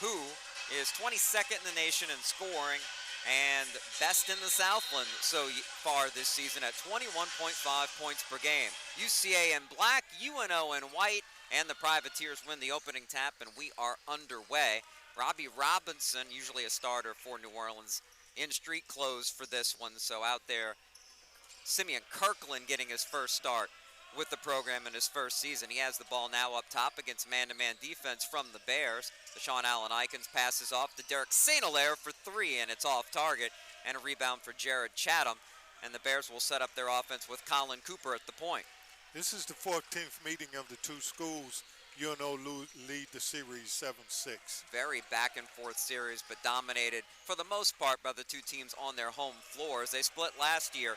who is 22nd in the nation in scoring and best in the Southland so far this season at 21.5 points per game. UCA in black, UNO in white, and the Privateers win the opening tap, and we are underway. Robbie Robinson, usually a starter for New Orleans, in street clothes for this one, so out there, Simeon Kirkland getting his first start with the program in his first season. He has the ball now up top against man-to-man defense from the Bears. Deshaun Allen-Ikens passes off to Derek St. Hilaire for three, and it's off target, and a rebound for Jared Chatham. And the Bears will set up their offense with Colin Cooper at the point. This is the 14th meeting of the two schools. UNO lead the series 7-6. Very back-and-forth series, but dominated for the most part by the two teams on their home floors. They split last year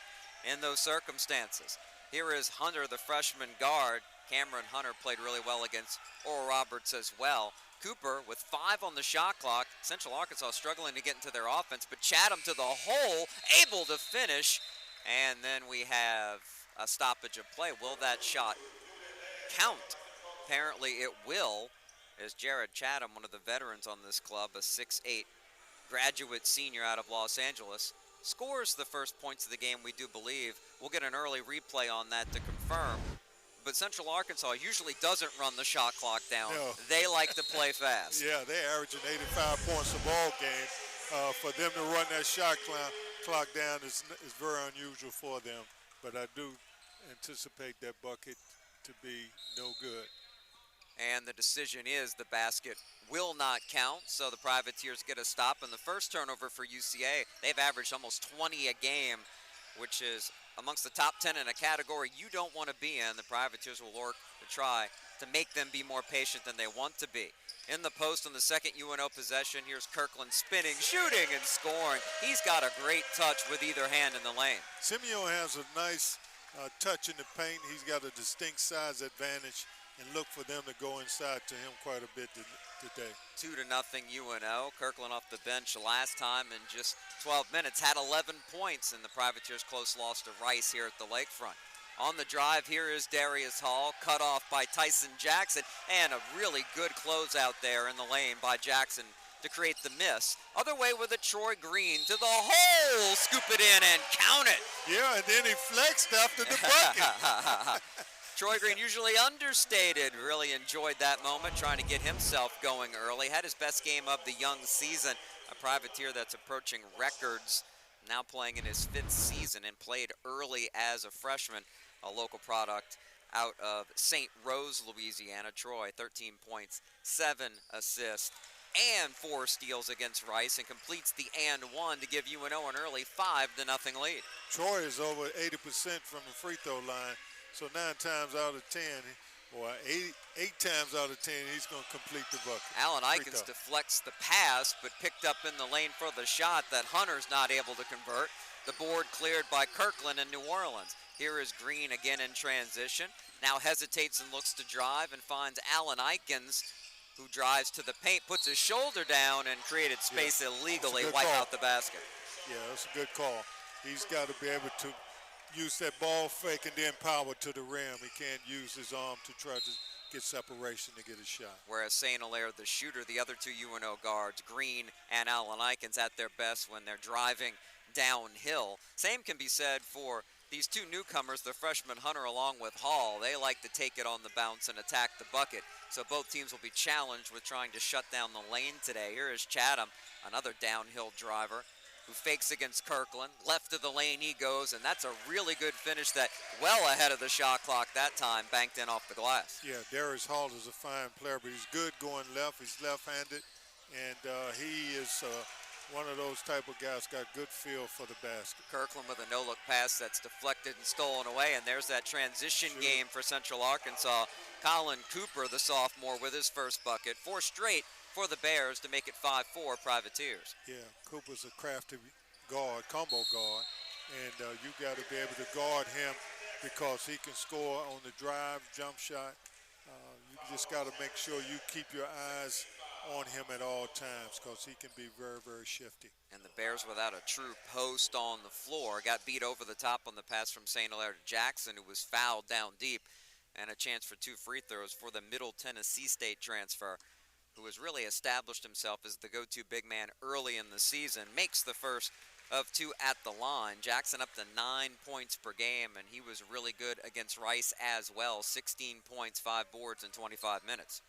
in those circumstances. Here is Hunter, the freshman guard. Cameron Hunter played really well against Oral Roberts as well. Cooper with 5 on the shot clock. Central Arkansas struggling to get into their offense, but Chatham to the hole, able to finish. And then we have a stoppage of play. Will that shot count? Apparently it will, as Jared Chatham, one of the veterans on this club, a 6'8" graduate senior out of Los Angeles, scores the first points of the game, we do believe. We'll get an early replay on that to confirm. But Central Arkansas usually doesn't run the shot clock down. No. They like to play fast. Yeah, they're averaging 85 points a ball game. For them to run that shot clock down is very unusual for them. But I do anticipate that bucket to be no good. And the decision is the basket will not count, so the Privateers get a stop. And the first turnover for UCA, they've averaged almost 20 a game, which is amongst the top 10 in a category you don't want to be in. The Privateers will work to try to make them be more patient than they want to be. In the post on the second UNO possession, here's Kirkland spinning, shooting, and scoring. He's got a great touch with either hand in the lane. Simeon has a nice touch in the paint. He's got a distinct size advantage, and look for them to go inside to him quite a bit today. 2-0 UNO. Kirkland off the bench last time in just 12 minutes, had 11 points in the Privateers' close loss to Rice here at the Lakefront. On the drive, here is Darius Hall, cut off by Tyson Jackson, and a really good closeout there in the lane by Jackson to create the miss. Other way with it, Troy Green to the hole, scoop it in and count it. Yeah, and then he flexed after the bucket. Troy Green, usually understated, really enjoyed that moment, trying to get himself going early. Had his best game of the young season, a Privateer that's approaching records, now playing in his 5th season and played early as a freshman, a local product out of St. Rose, Louisiana. Troy, 13 points, 7 assists, and 4 steals against Rice, and completes the and one to give UNO an early 5-0 lead. Troy is over 80% from the free throw line. So 9 times out of 10, or 8 times out of 10, he's going to complete the bucket. Allen-Ikens deflects the pass, but picked up in the lane for the shot that Hunter's not able to convert. The board cleared by Kirkland in New Orleans. Here is Green again in transition. Now hesitates and looks to drive and finds Allen-Ikens, who drives to the paint, puts his shoulder down and created space illegally, wipe out the basket. Yeah, that's a good call. He's got to be able to use that ball fake and then power to the rim. He can't use his arm to try to get separation to get a shot. Whereas St. Hilaire, the shooter, the other two UNO guards, Green and Allen-Ikens, at their best when they're driving downhill. Same can be said for these two newcomers, the freshman Hunter along with Hall. They like to take it on the bounce and attack the bucket. So both teams will be challenged with trying to shut down the lane today. Here is Chatham, another downhill driver, who fakes against Kirkland. Left of the lane he goes, and that's a really good finish that well ahead of the shot clock that time, banked in off the glass. Yeah, Darius Hall is a fine player, but he's good going left. He's left-handed, and he is one of those type of guys, got good feel for the basket. Kirkland with a no-look pass that's deflected and stolen away, and there's that transition game for Central Arkansas. Colin Cooper, the sophomore, with his first bucket. 4 straight for the Bears to make it 5-4 Privateers. Yeah, Cooper's a crafty guard, combo guard, and you got to be able to guard him because he can score on the drive, jump shot. You just got to make sure you keep your eyes on him at all times because he can be very, very shifty. And the Bears without a true post on the floor. Got beat over the top on the pass from St. Hilaire to Jackson, who was fouled down deep, and a chance for 2 free throws for the Middle Tennessee State transfer, who has really established himself as the go-to big man early in the season, makes the first of two at the line. Jackson up to 9 points per game, and he was really good against Rice as well. 16 points, 5 boards in 25 minutes.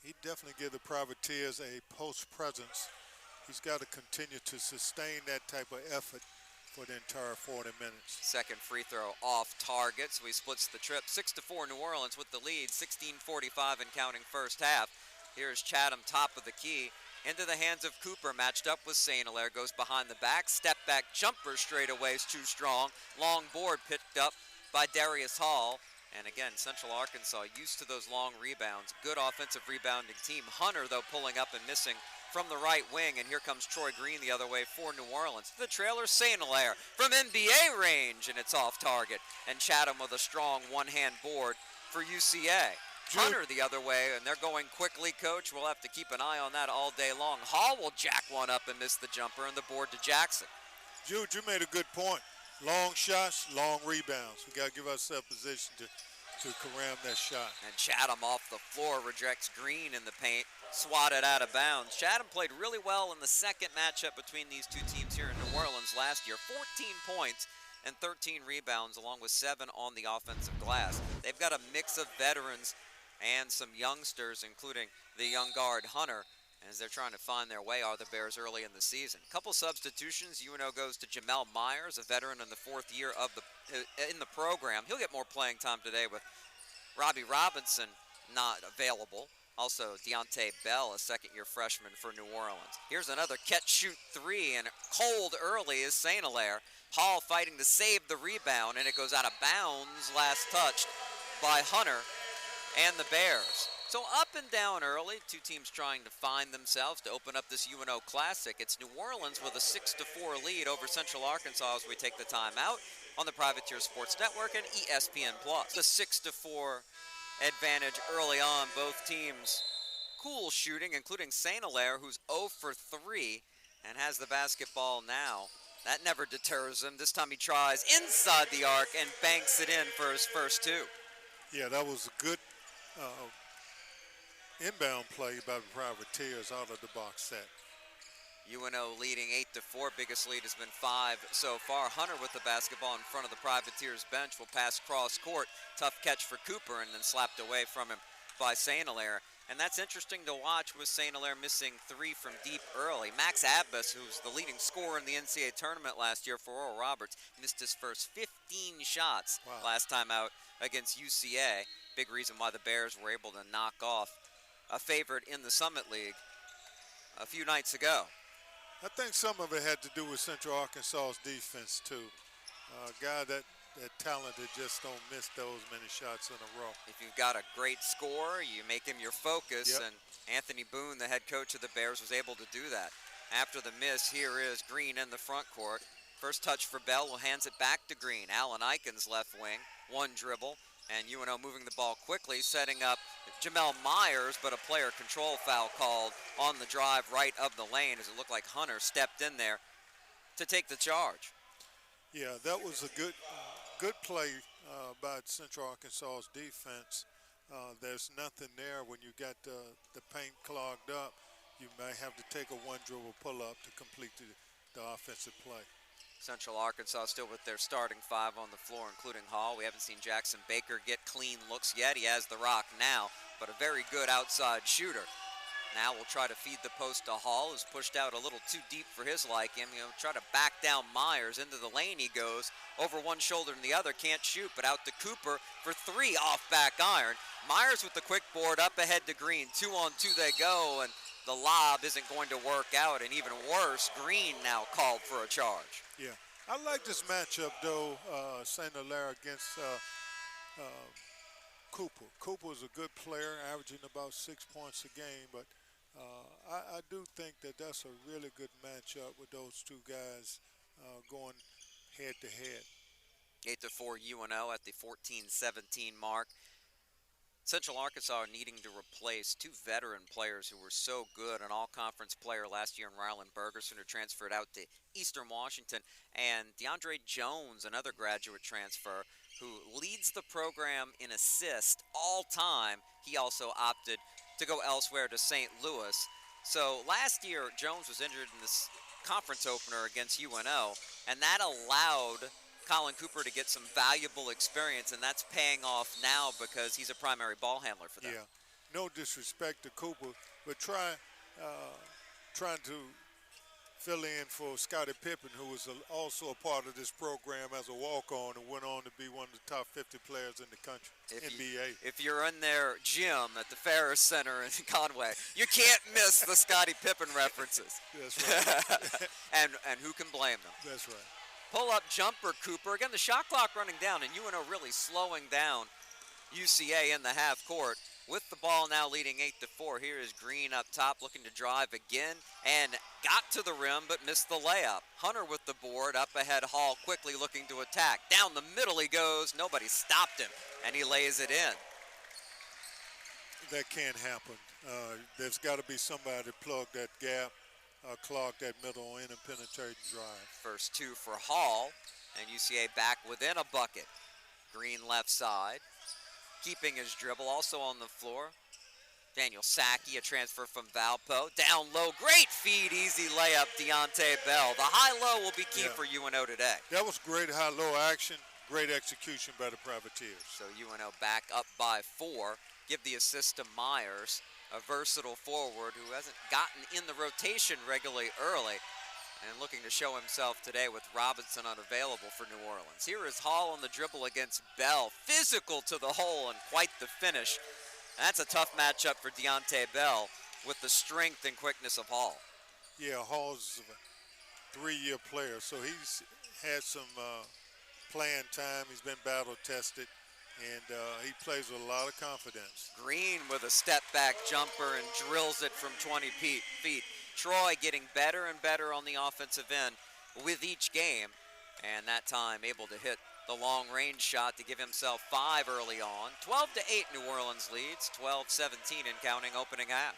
He definitely give the Privateers a post presence. He's got to continue to sustain that type of effort for the entire 40 minutes. Second free throw off target, so he splits the trip. 6-4 New Orleans with the lead, 16:45 and counting first half. Here's Chatham, top of the key, into the hands of Cooper, matched up with St. Hilaire, goes behind the back, step back jumper straight away is too strong. Long board picked up by Darius Hall. And again, Central Arkansas used to those long rebounds. Good offensive rebounding team. Hunter, though, pulling up and missing from the right wing, and here comes Troy Green the other way for New Orleans. The trailer, St. Hilaire from NBA range, and it's off target. And Chatham with a strong one-hand board for UCA. Hunter the other way, and they're going quickly, Coach. We'll have to keep an eye on that all day long. Hall will jack one up and miss the jumper, and the board to Jackson. Jude, you made a good point. Long shots, long rebounds. We got to give ourselves position to ram that shot. And Chatham off the floor rejects Green in the paint, swatted out of bounds. Chatham played really well in the second matchup between these two teams here in New Orleans last year. 14 points and 13 rebounds, along with 7 on the offensive glass. They've got a mix of veterans and some youngsters, including the young guard Hunter, as they're trying to find their way, are the Bears early in the season. Couple substitutions. UNO goes to Jamel Myers, a veteran in the 4th year of in the program. He'll get more playing time today with Robbie Robinson not available. Also, Deontay Bell, a second-year freshman for New Orleans. Here's another catch-shoot three, and cold early is St. Hilaire. Hall fighting to save the rebound, and it goes out of bounds, last touched by Hunter and the Bears. So up and down early, two teams trying to find themselves to open up this UNO Classic. It's New Orleans with a 6-4 lead over Central Arkansas as we take the time out on the Privateer Sports Network and ESPN+. The 6-4 advantage early on, both teams cool shooting, including St. Hilaire, who's 0 for 3 and has the basketball now. That never deters him. This time he tries inside the arc and banks it in for his first two. Yeah, that was a good inbound play by the Privateers out of the box set. UNO leading 8-4. Biggest lead has been 5 so far. Hunter with the basketball in front of the Privateers bench will pass cross court. Tough catch for Cooper and then slapped away from him by St. Hilaire. And that's interesting to watch with St. Hilaire missing 3 from deep early. Max Abbas, who's the leading scorer in the NCAA tournament last year for Oral Roberts, missed his first 15 shots last time out against UCA. Big reason why the Bears were able to knock off a favorite in the Summit League a few nights ago. I think some of it had to do with Central Arkansas's defense, too. A guy that talented just don't miss those many shots in a row. If you've got a great scorer, you make him your focus, and Anthony Boone, the head coach of the Bears, was able to do that. After the miss, here is Green in the front court. First touch for Bell, who hands it back to Green. Allen Eichen's left wing, one dribble, and UNO moving the ball quickly, setting up Jamel Myers, but a player control foul called on the drive right of the lane as it looked like Hunter stepped in there to take the charge. Yeah, that was a good play by Central Arkansas's defense. There's nothing there when you got the paint clogged up. You may have to take a one-dribble pull-up to complete the offensive play. Central Arkansas still with their starting 5 on the floor, including Hall. We haven't seen Jackson Baker get clean looks yet. He has the rock now, but a very good outside shooter. Now we'll try to feed the post to Hall, who's pushed out a little too deep for his liking. Try to back down Myers. Into the lane he goes, over one shoulder and the other, can't shoot, but out to Cooper for 3 off back iron. Myers with the quick board, up ahead to Green. 2-on-2 they go, and the lob isn't going to work out, and even worse, Green now called for a charge. Yeah, I like this matchup, though, St. Hilaire against Cooper. Cooper is a good player, averaging about 6 points a game, but I do think that that's a really good matchup with those two guys going head-to-head. 8-4 UNO at the 14-17 mark. Central Arkansas are needing to replace 2 veteran players who were so good. An all-conference player last year in Ryland Bergerson, who transferred out to Eastern Washington, and DeAndre Jones, another graduate transfer, who leads the program in assists all time. He also opted to go elsewhere to St. Louis. So last year, Jones was injured in this conference opener against UNO, and that allowed Colin Cooper to get some valuable experience, and that's paying off now because he's a primary ball handler for them. Yeah, no disrespect to Cooper, but trying to fill in for Scottie Pippen, who was also a part of this program as a walk-on and went on to be one of the top 50 players in the country, NBA. If you're in their gym at the Ferris Center in Conway, you can't miss the Scottie Pippen references. That's right. and who can blame them? That's right. Pull-up jumper, Cooper. Again, the shot clock running down, and UNO really slowing down UCA in the half court. With the ball now leading 8-4. Here is Green up top looking to drive again and got to the rim but missed the layup. Hunter with the board, up ahead Hall quickly looking to attack. Down the middle he goes, nobody stopped him, and he lays it in. That can't happen. There's got to be somebody to plug that gap, clog that middle in and penetrate and drive. First two for Hall, and UCA back within a bucket. Green left side. Keeping his dribble, also on the floor. Daniel Sackey, a transfer from Valpo. Down low, great feed, easy layup, Deontay Bell. The high-low will be key for UNO today. That was great high-low action, great execution by the Privateers. So UNO back up by 4. Give the assist to Myers, a versatile forward who hasn't gotten in the rotation regularly early, and looking to show himself today with Robinson unavailable for New Orleans. Here is Hall on the dribble against Bell. Physical to the hole and quite the finish. That's a tough matchup for Deontay Bell with the strength and quickness of Hall. Yeah, Hall's a 3-year player, so he's had some playing time. He's been battle tested, and he plays with a lot of confidence. Green with a step back jumper and drills it from 20 feet. Troy getting better and better on the offensive end with each game, and that time able to hit the long range shot to give himself 5 early on. 12-8 New Orleans leads, 12-17 and counting opening half.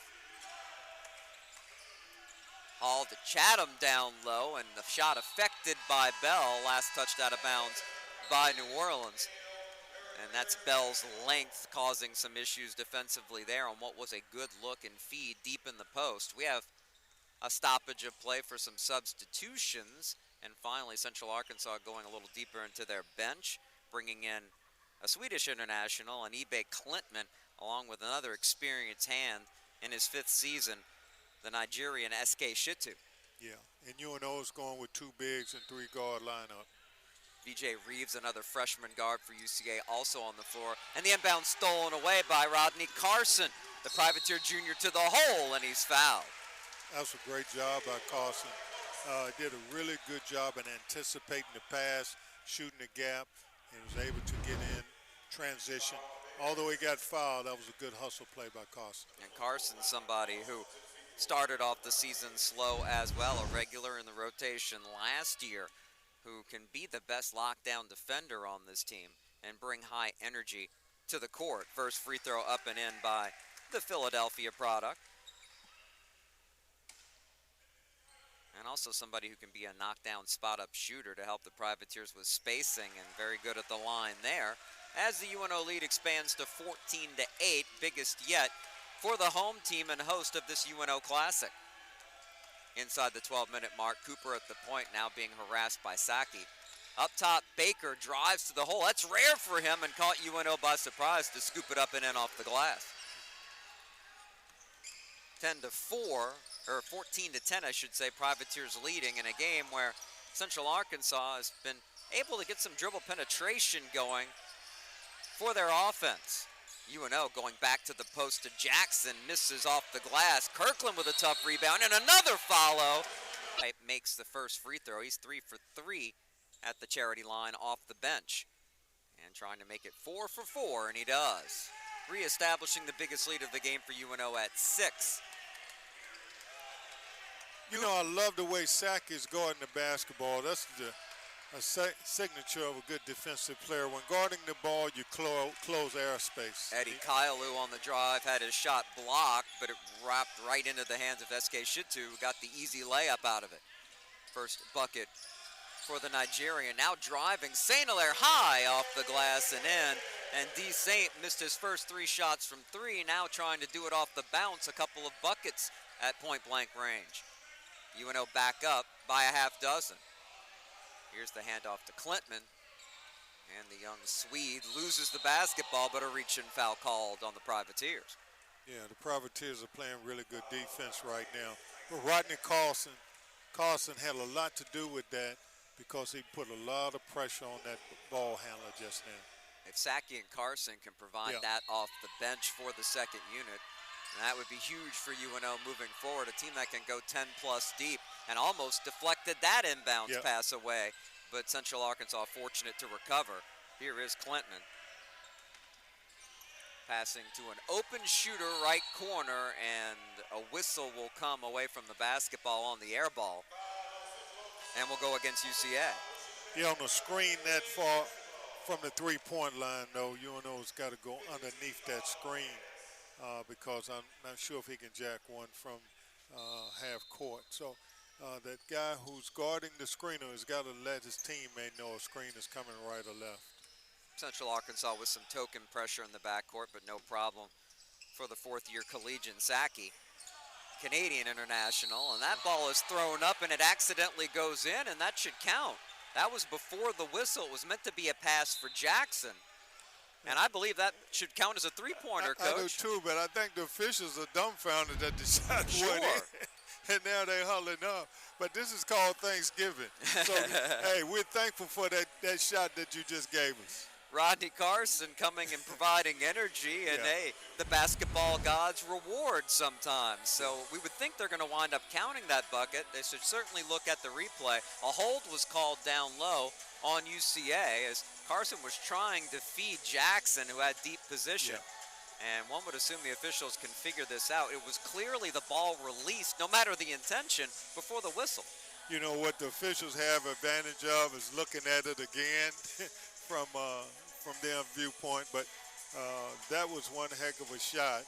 Hall to Chatham down low, and the shot affected by Bell, last touched out of bounds by New Orleans. And that's Bell's length causing some issues defensively there on what was a good look and feed deep in the post. We have a stoppage of play for some substitutions, and finally Central Arkansas going a little deeper into their bench, bringing in a Swedish international, and Ibe Klintman, along with another experienced hand in his 5th season, the Nigerian SK Shitu. Yeah, and UNO is going with 2 bigs and 3 guard lineup. VJ Reeves, another freshman guard for UCA, also on the floor, and the inbound stolen away by Rodney Carson, the Privateer junior, to the hole, and he's fouled. That was a great job by Carson. Did a really good job in anticipating the pass, shooting the gap, and was able to get in transition. Although he got fouled, that was a good hustle play by Carson. And Carson's somebody who started off the season slow as well, a regular in the rotation last year, who can be the best lockdown defender on this team and bring high energy to the court. First free throw up and in by the Philadelphia product. And also somebody who can be a knockdown spot-up shooter to help the Privateers with spacing, and very good at the line there. As the UNO lead expands to 14-8, biggest yet for the home team and host of this UNO Classic. Inside the 12-minute mark, Cooper at the point, now being harassed by Sackey. Up top, Baker drives to the hole. That's rare for him, and caught UNO by surprise to scoop it up and in off the glass. 10-4, or 14-10, I should say, Privateers leading in a game where Central Arkansas has been able to get some dribble penetration going for their offense. UNO going back to the post to Jackson, misses off the glass. Kirkland with a tough rebound and another follow. Makes the first free throw. He's 3 for 3 at the charity line off the bench. And trying to make it 4 for 4, and he does. Reestablishing the biggest lead of the game for UNO at 6. You know, I love the way Sackey's guarding the basketball. That's a signature of a good defensive player. When guarding the ball, you close airspace. Eddie Kailu on the drive had his shot blocked, but it wrapped right into the hands of SK Shitu, who got the easy layup out of it. First bucket for the Nigerian. Now driving, St. Hilaire high off the glass and in. And D. Saint missed his first 3 shots from 3, now trying to do it off the bounce, a couple of buckets at point-blank range. UNO back up by a half dozen. Here's the handoff to Clintman. And the young Swede loses the basketball, but a reach-in foul called on the Privateers. Yeah, the Privateers are playing really good defense right now. But Rodney Carlson had a lot to do with that because he put a lot of pressure on that ball handler just now. If Saki and Carson can provide that off the bench for the second unit, that would be huge for UNO moving forward, a team that can go 10-plus deep, and almost deflected that inbounds pass away. But Central Arkansas fortunate to recover. Here is Clinton. Passing to an open shooter right corner, and a whistle will come away from the basketball on the air ball. And we'll go against UCA. Yeah, on the screen that far from the three-point line, though, UNO's got to go underneath that screen because I'm not sure if he can jack one from half court. So that guy who's guarding the screener has got to let his teammate know a screen is coming right or left. Central Arkansas with some token pressure in the backcourt, but no problem for the fourth-year collegian Saki. Canadian international, and that ball is thrown up and it accidentally goes in, and that should count. That was before the whistle. It was meant to be a pass for Jackson. And I believe that should count as a three-pointer, Coach. I do too, but I think the officials are dumbfounded that the shot went in. And now they're huddling up. But this is called Thanksgiving. So, hey, we're thankful for that shot that you just gave us. Rodney Carson coming and providing energy, and hey, the basketball gods reward sometimes. So we would think they're going to wind up counting that bucket. They should certainly look at the replay. A hold was called down low on UCA as Carson was trying to feed Jackson, who had deep position. And one would assume the officials can figure this out. It was clearly the ball released, no matter the intention, before the whistle. You know what the officials have advantage of is looking at it again from their viewpoint, but that was one heck of a shot,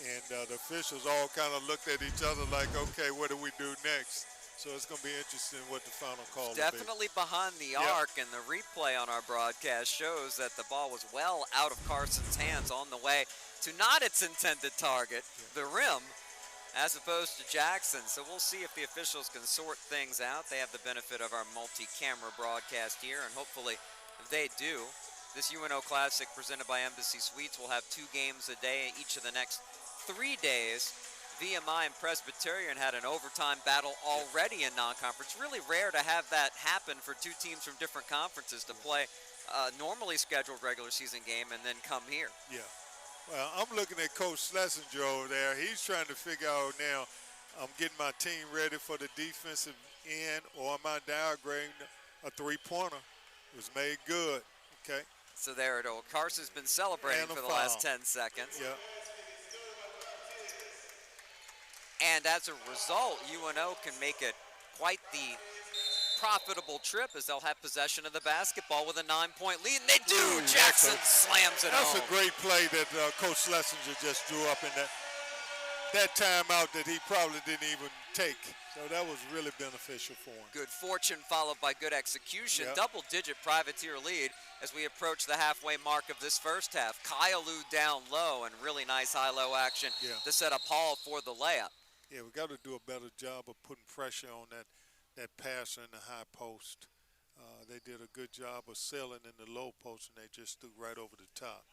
and the officials all kind of looked at each other like, okay, what do we do next? So it's going to be interesting what the final call will be. Definitely behind the arc, and the replay on our broadcast shows that the ball was well out of Carson's hands on the way to not its intended target, the rim, as opposed to Jackson. So we'll see if the officials can sort things out. They have the benefit of our multi-camera broadcast here, and hopefully they do. This UNO Classic presented by Embassy Suites will have 2 games a day each of the next 3 days. VMI and Presbyterian had an overtime battle already in non-conference. Really rare to have that happen for 2 teams from different conferences to play a normally scheduled regular season game and then come here. Yeah. Well, I'm looking at Coach Schlesinger over there. He's trying to figure out now, I'm getting my team ready for the defensive end, or am I downgrading a three-pointer? It was made good, okay? So there it is. Carson's been celebrating for the last 10 seconds. Yeah. And as a result, UNO can make it quite the profitable trip as they'll have possession of the basketball with a 9-point lead. And they do! Ooh, Jackson slams it home. That's a great play that Coach Schlesinger just drew up in that timeout that he probably didn't even take. So that was really beneficial for him. Good fortune followed by good execution. Double-digit Privateer lead as we approach the halfway mark of this first half. Kaialou down low, and really nice high-low action to set up Hall for the layup. Yeah, we got to do a better job of putting pressure on that passer in the high post. They did a good job of selling in the low post, and they just threw right over the top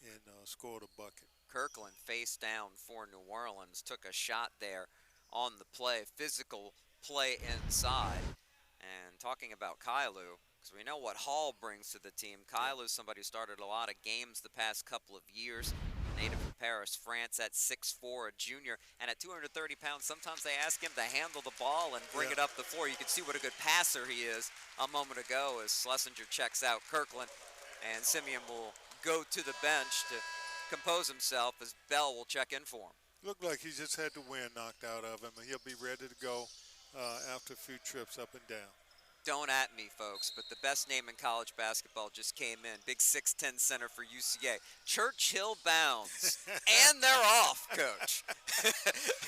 and scored a bucket. Kirkland face down for New Orleans, took a shot there on the play, physical play inside. And talking about Kaialou, because we know what Hall brings to the team. Kaialou's somebody who started a lot of games the past couple of years. Native of Paris, France, at 6'4", a junior, and at 230 pounds, sometimes they ask him to handle the ball and bring it up the floor. You can see what a good passer he is a moment ago as Schlesinger checks out Kirkland, and Simeon will go to the bench to compose himself as Bell will check in for him. Looked like he just had the wind knocked out of him, and he'll be ready to go after a few trips up and down. Don't at me, folks, but the best name in college basketball just came in. Big 6'10" center for UCA. Churchill Bounds. And they're off, Coach.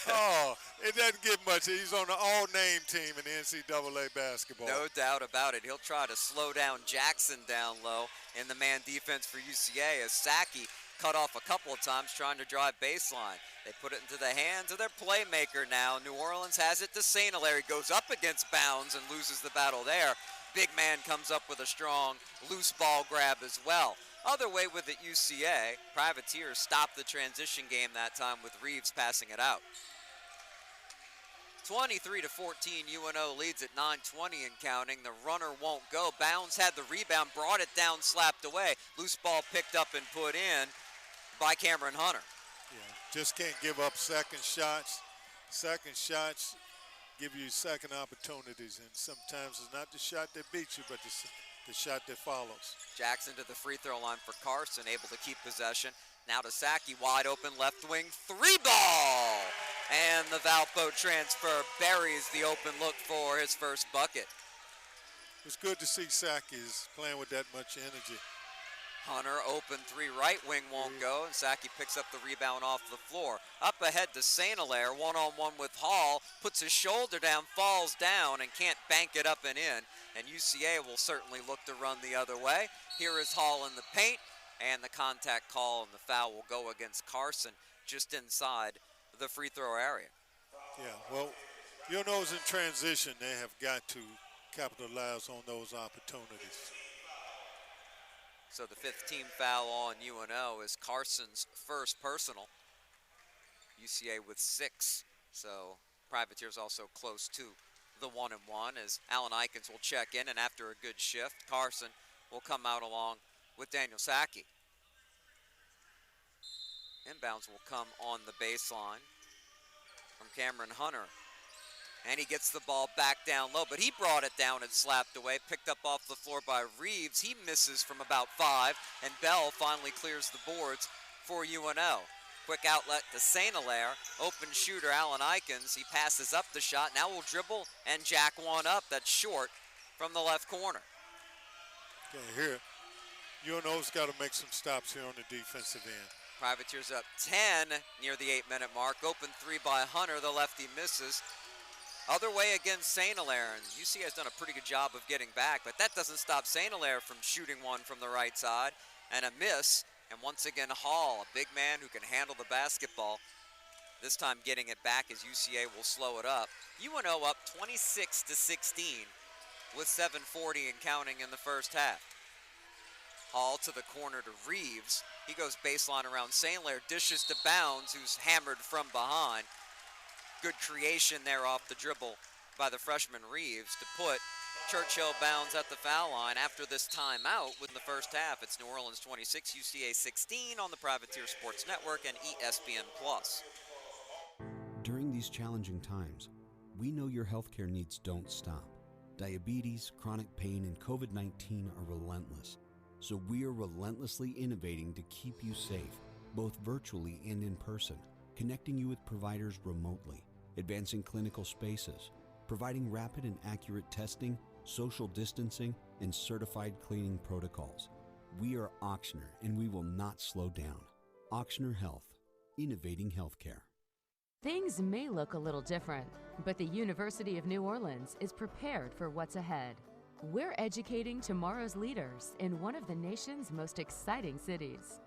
Oh, It doesn't get much. He's on the all-name team in the NCAA basketball. No doubt about it. He'll try to slow down Jackson down low in the man defense for UCA as Saki cut off a couple of times trying to drive baseline. They put it into the hands of their playmaker now. New Orleans has it to St. Hilaire. Goes up against Bounds and loses the battle there. Big man comes up with a strong loose ball grab as well. Other way with it, UCA. Privateers stopped the transition game that time with Reeves passing it out. 23-14, UNO leads at 9:20 and counting. The runner won't go. Bounds had the rebound, brought it down, slapped away. Loose ball picked up and put in by Cameron Hunter. Yeah, just can't give up second shots. Second shots give you second opportunities, and sometimes it's not the shot that beats you, but the shot that follows. Jackson to the free throw line for Carson, able to keep possession. Now to Saki, wide open left wing, three ball! And the Valpo transfer buries the open look for his first bucket. It's good to see Saki is playing with that much energy. Hunter open three, right wing won't go, and Saki picks up the rebound off the floor. Up ahead to St. Hilaire, one-on-one with Hall, puts his shoulder down, falls down, and can't bank it up and in. And UCA will certainly look to run the other way. Here is Hall in the paint, and the contact call and the foul will go against Carson just inside the free throw area. Yeah, well, UNO's in transition. They have got to capitalize on those opportunities. So the fifth team foul on UNO is Carson's first personal. UCA with 6. So Privateers also close to the 1-and-1 as Alan Eikens will check in, and after a good shift, Carson will come out along with Daniel Saki. Inbounds will come on the baseline from Cameron Hunter. And he gets the ball back down low, but he brought it down and slapped away, picked up off the floor by Reeves. He misses from about 5, and Bell finally clears the boards for UNO. Quick outlet to St. Hilaire, open shooter Alan Eikens. He passes up the shot, now will dribble and jack one up. That's short from the left corner. Okay, here, UNO's got to make some stops here on the defensive end. Privateers up 10 near the 8-minute mark. Open three by Hunter, the lefty misses. Other way against St. Hilaire, and UC has done a pretty good job of getting back, but that doesn't stop St. Hilaire from shooting one from the right side, and a miss. And once again, Hall, a big man who can handle the basketball. This time getting it back as UCA will slow it up. UNO up 26-16 with 7:40 and counting in the first half. Hall to the corner to Reeves. He goes baseline around St. Hilaire, dishes to Bounds, who's hammered from behind. Good creation there off the dribble by the freshman Reeves to put Churchill Bounds at the foul line after this timeout with the first half. It's New Orleans 26, UCA 16 on the Privateer Sports Network and ESPN+. During these challenging times, we know your healthcare needs don't stop. Diabetes, chronic pain, and COVID-19 are relentless. So we are relentlessly innovating to keep you safe, both virtually and in person, connecting you with providers remotely, advancing clinical spaces, providing rapid and accurate testing, social distancing, and certified cleaning protocols. We are Auctioner, and we will not slow down. Auctioner Health, innovating healthcare. Things may look a little different, but the University of New Orleans is prepared for what's ahead. We're educating tomorrow's leaders in one of the nation's most exciting cities.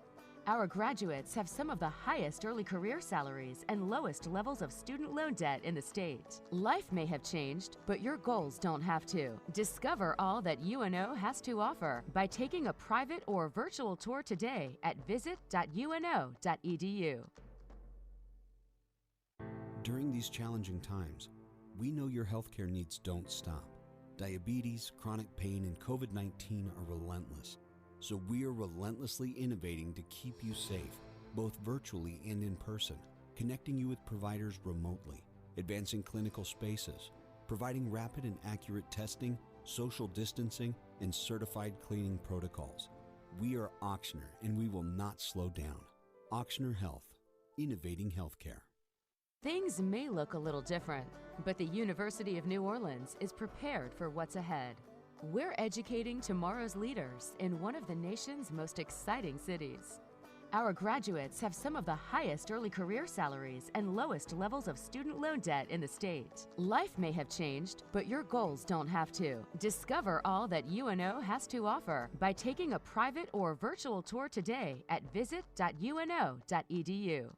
Our graduates have some of the highest early career salaries and lowest levels of student loan debt in the state. Life may have changed, but your goals don't have to. Discover all that UNO has to offer by taking a private or virtual tour today at visit.uno.edu. During these challenging times, we know your healthcare needs don't stop. Diabetes, chronic pain, and COVID-19 are relentless. So we are relentlessly innovating to keep you safe, both virtually and in person, connecting you with providers remotely, advancing clinical spaces, providing rapid and accurate testing, social distancing, and certified cleaning protocols. We are Auctioner, and we will not slow down. Auctioner Health, innovating healthcare. Things may look a little different, but the University of New Orleans is prepared for what's ahead. We're educating tomorrow's leaders in one of the nation's most exciting cities. Our graduates have some of the highest early career salaries and lowest levels of student loan debt in the state. Life may have changed, but your goals don't have to. Discover all that UNO has to offer by taking a private or virtual tour today at visit.uno.edu.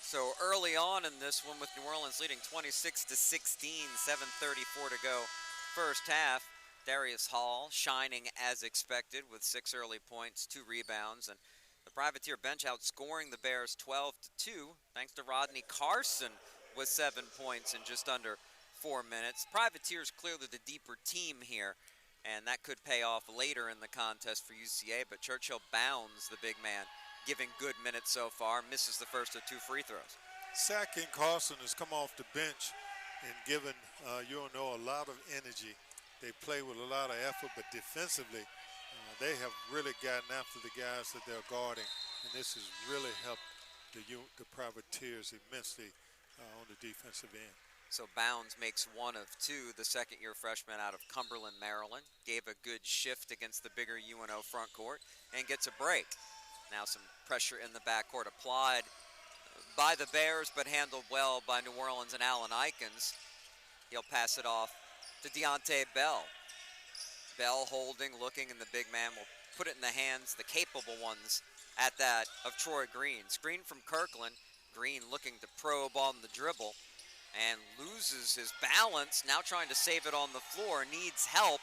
So early on in this one, with New Orleans leading 26-16, 7:34 to go first half. Darius Hall shining as expected with 6 early points, 2 rebounds, and the Privateer bench outscoring the Bears 12-2 thanks to Rodney Carson with 7 points in just under 4 minutes. Privateers clearly the deeper team here, and that could pay off later in the contest for UCA, but Churchill Bounds, the big man, giving good minutes so far, misses the first of 2 free throws. Sack and Carson has come off the bench and given UNO a lot of energy. They play with a lot of effort, but defensively, they have really gotten after the guys that they're guarding, and this has really helped the Privateers immensely on the defensive end. So Bounds makes 1 of 2, the second-year freshman out of Cumberland, Maryland. Gave a good shift against the bigger UNO front court and gets a break. Now some pressure in the backcourt applied by the Bears, but handled well by New Orleans and Allen Ikens. He'll pass it off to Deontay Bell. Bell holding, looking, and the big man will put it in the hands, the capable ones at that, of Troy Green. Screen from Kirkland. Green looking to probe on the dribble and loses his balance. Now trying to save it on the floor, needs help,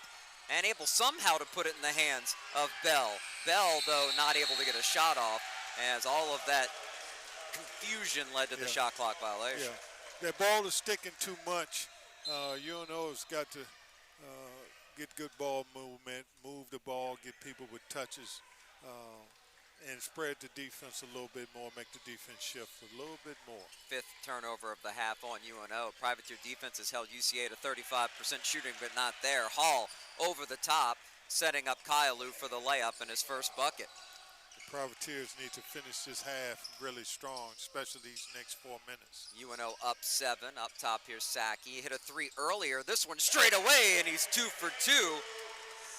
and able somehow to put it in the hands of Bell. Bell, though, not able to get a shot off, as all of that confusion led to the shot clock violation. Yeah. That ball is sticking too much. UNO has got to get good ball movement, move the ball, get people with touches, and spread the defense a little bit more, make the defense shift a little bit more. 5th turnover of the half on UNO. Privateer defense has held UCA to 35% shooting, but not there. Hall over the top, setting up Kailu for the layup and his first bucket. The Privateers need to finish this half really strong, especially these next 4 minutes. UNO up 7. Up top here, Saki. Hit a 3 earlier. This one straight away, and he's 2 for 2.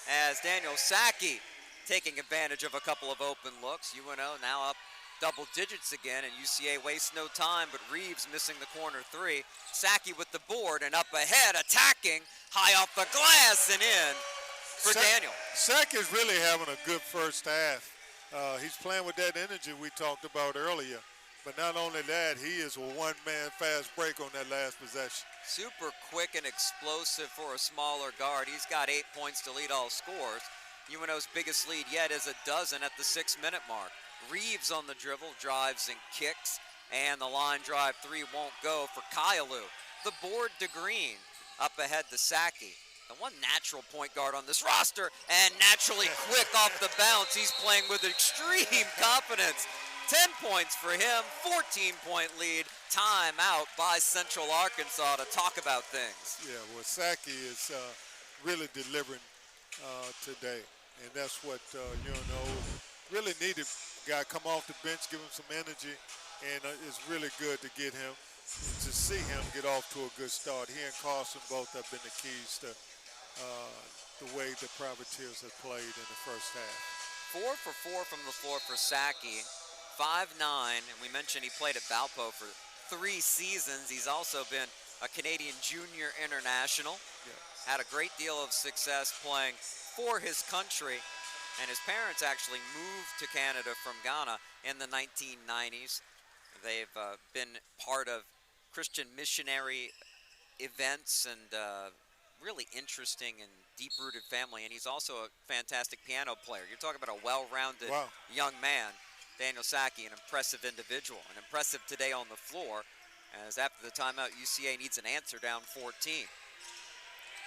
As Daniel Saki taking advantage of a couple of open looks. UNO now up double digits again, and UCA wastes no time, but Reeves missing the corner 3. Saki with the board and up ahead, attacking, high off the glass and in for Daniel. Saki is really having a good first half. He's playing with that energy we talked about earlier. But not only that, he is a one-man fast break on that last possession. Super quick and explosive for a smaller guard. He's got 8 points to lead all scores. UNO's biggest lead yet is a dozen at the 6-minute mark. Reeves on the dribble, drives and kicks, and the line drive 3 won't go for Kailu. The board to Green, up ahead to Saki. The one natural point guard on this roster, and naturally quick off the bounce. He's playing with extreme confidence. 10 points for him, 14-point lead. Timeout by Central Arkansas to talk about things. Yeah, well, Saki is really delivering today. And that's what UNO really needed. Guy come off the bench, give him some energy, and it's really good to get him, to see him get off to a good start. He and Carson both have been the keys to the way the Privateers have played in the first half. 4 for 4 from the floor for Saki, 5'9", and we mentioned he played at Valpo for 3 seasons. He's also been a Canadian junior international. Yeah. Had a great deal of success playing for his country, and his parents actually moved to Canada from Ghana in the 1990s. They've been part of Christian missionary events and really interesting and deep-rooted family, and he's also a fantastic piano player. You're talking about a well-rounded young man, Daniel Saki, an impressive individual, and impressive today on the floor, as after the timeout, UCA needs an answer down 14.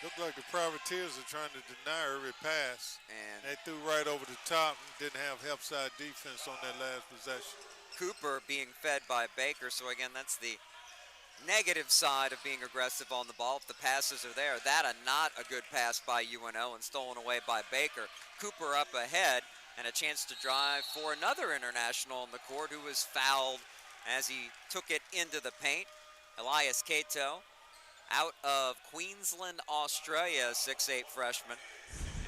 Looked like the Privateers are trying to deny every pass. And they threw right over the top and didn't have help side defense on that last possession. Cooper being fed by Baker, so again, that's the negative side of being aggressive on the ball. If the passes are there, that not a good pass by UNO and stolen away by Baker. Cooper up ahead and a chance to drive for another international on the court who was fouled as he took it into the paint. Elias Cato out of Queensland, Australia, 6'8" freshman.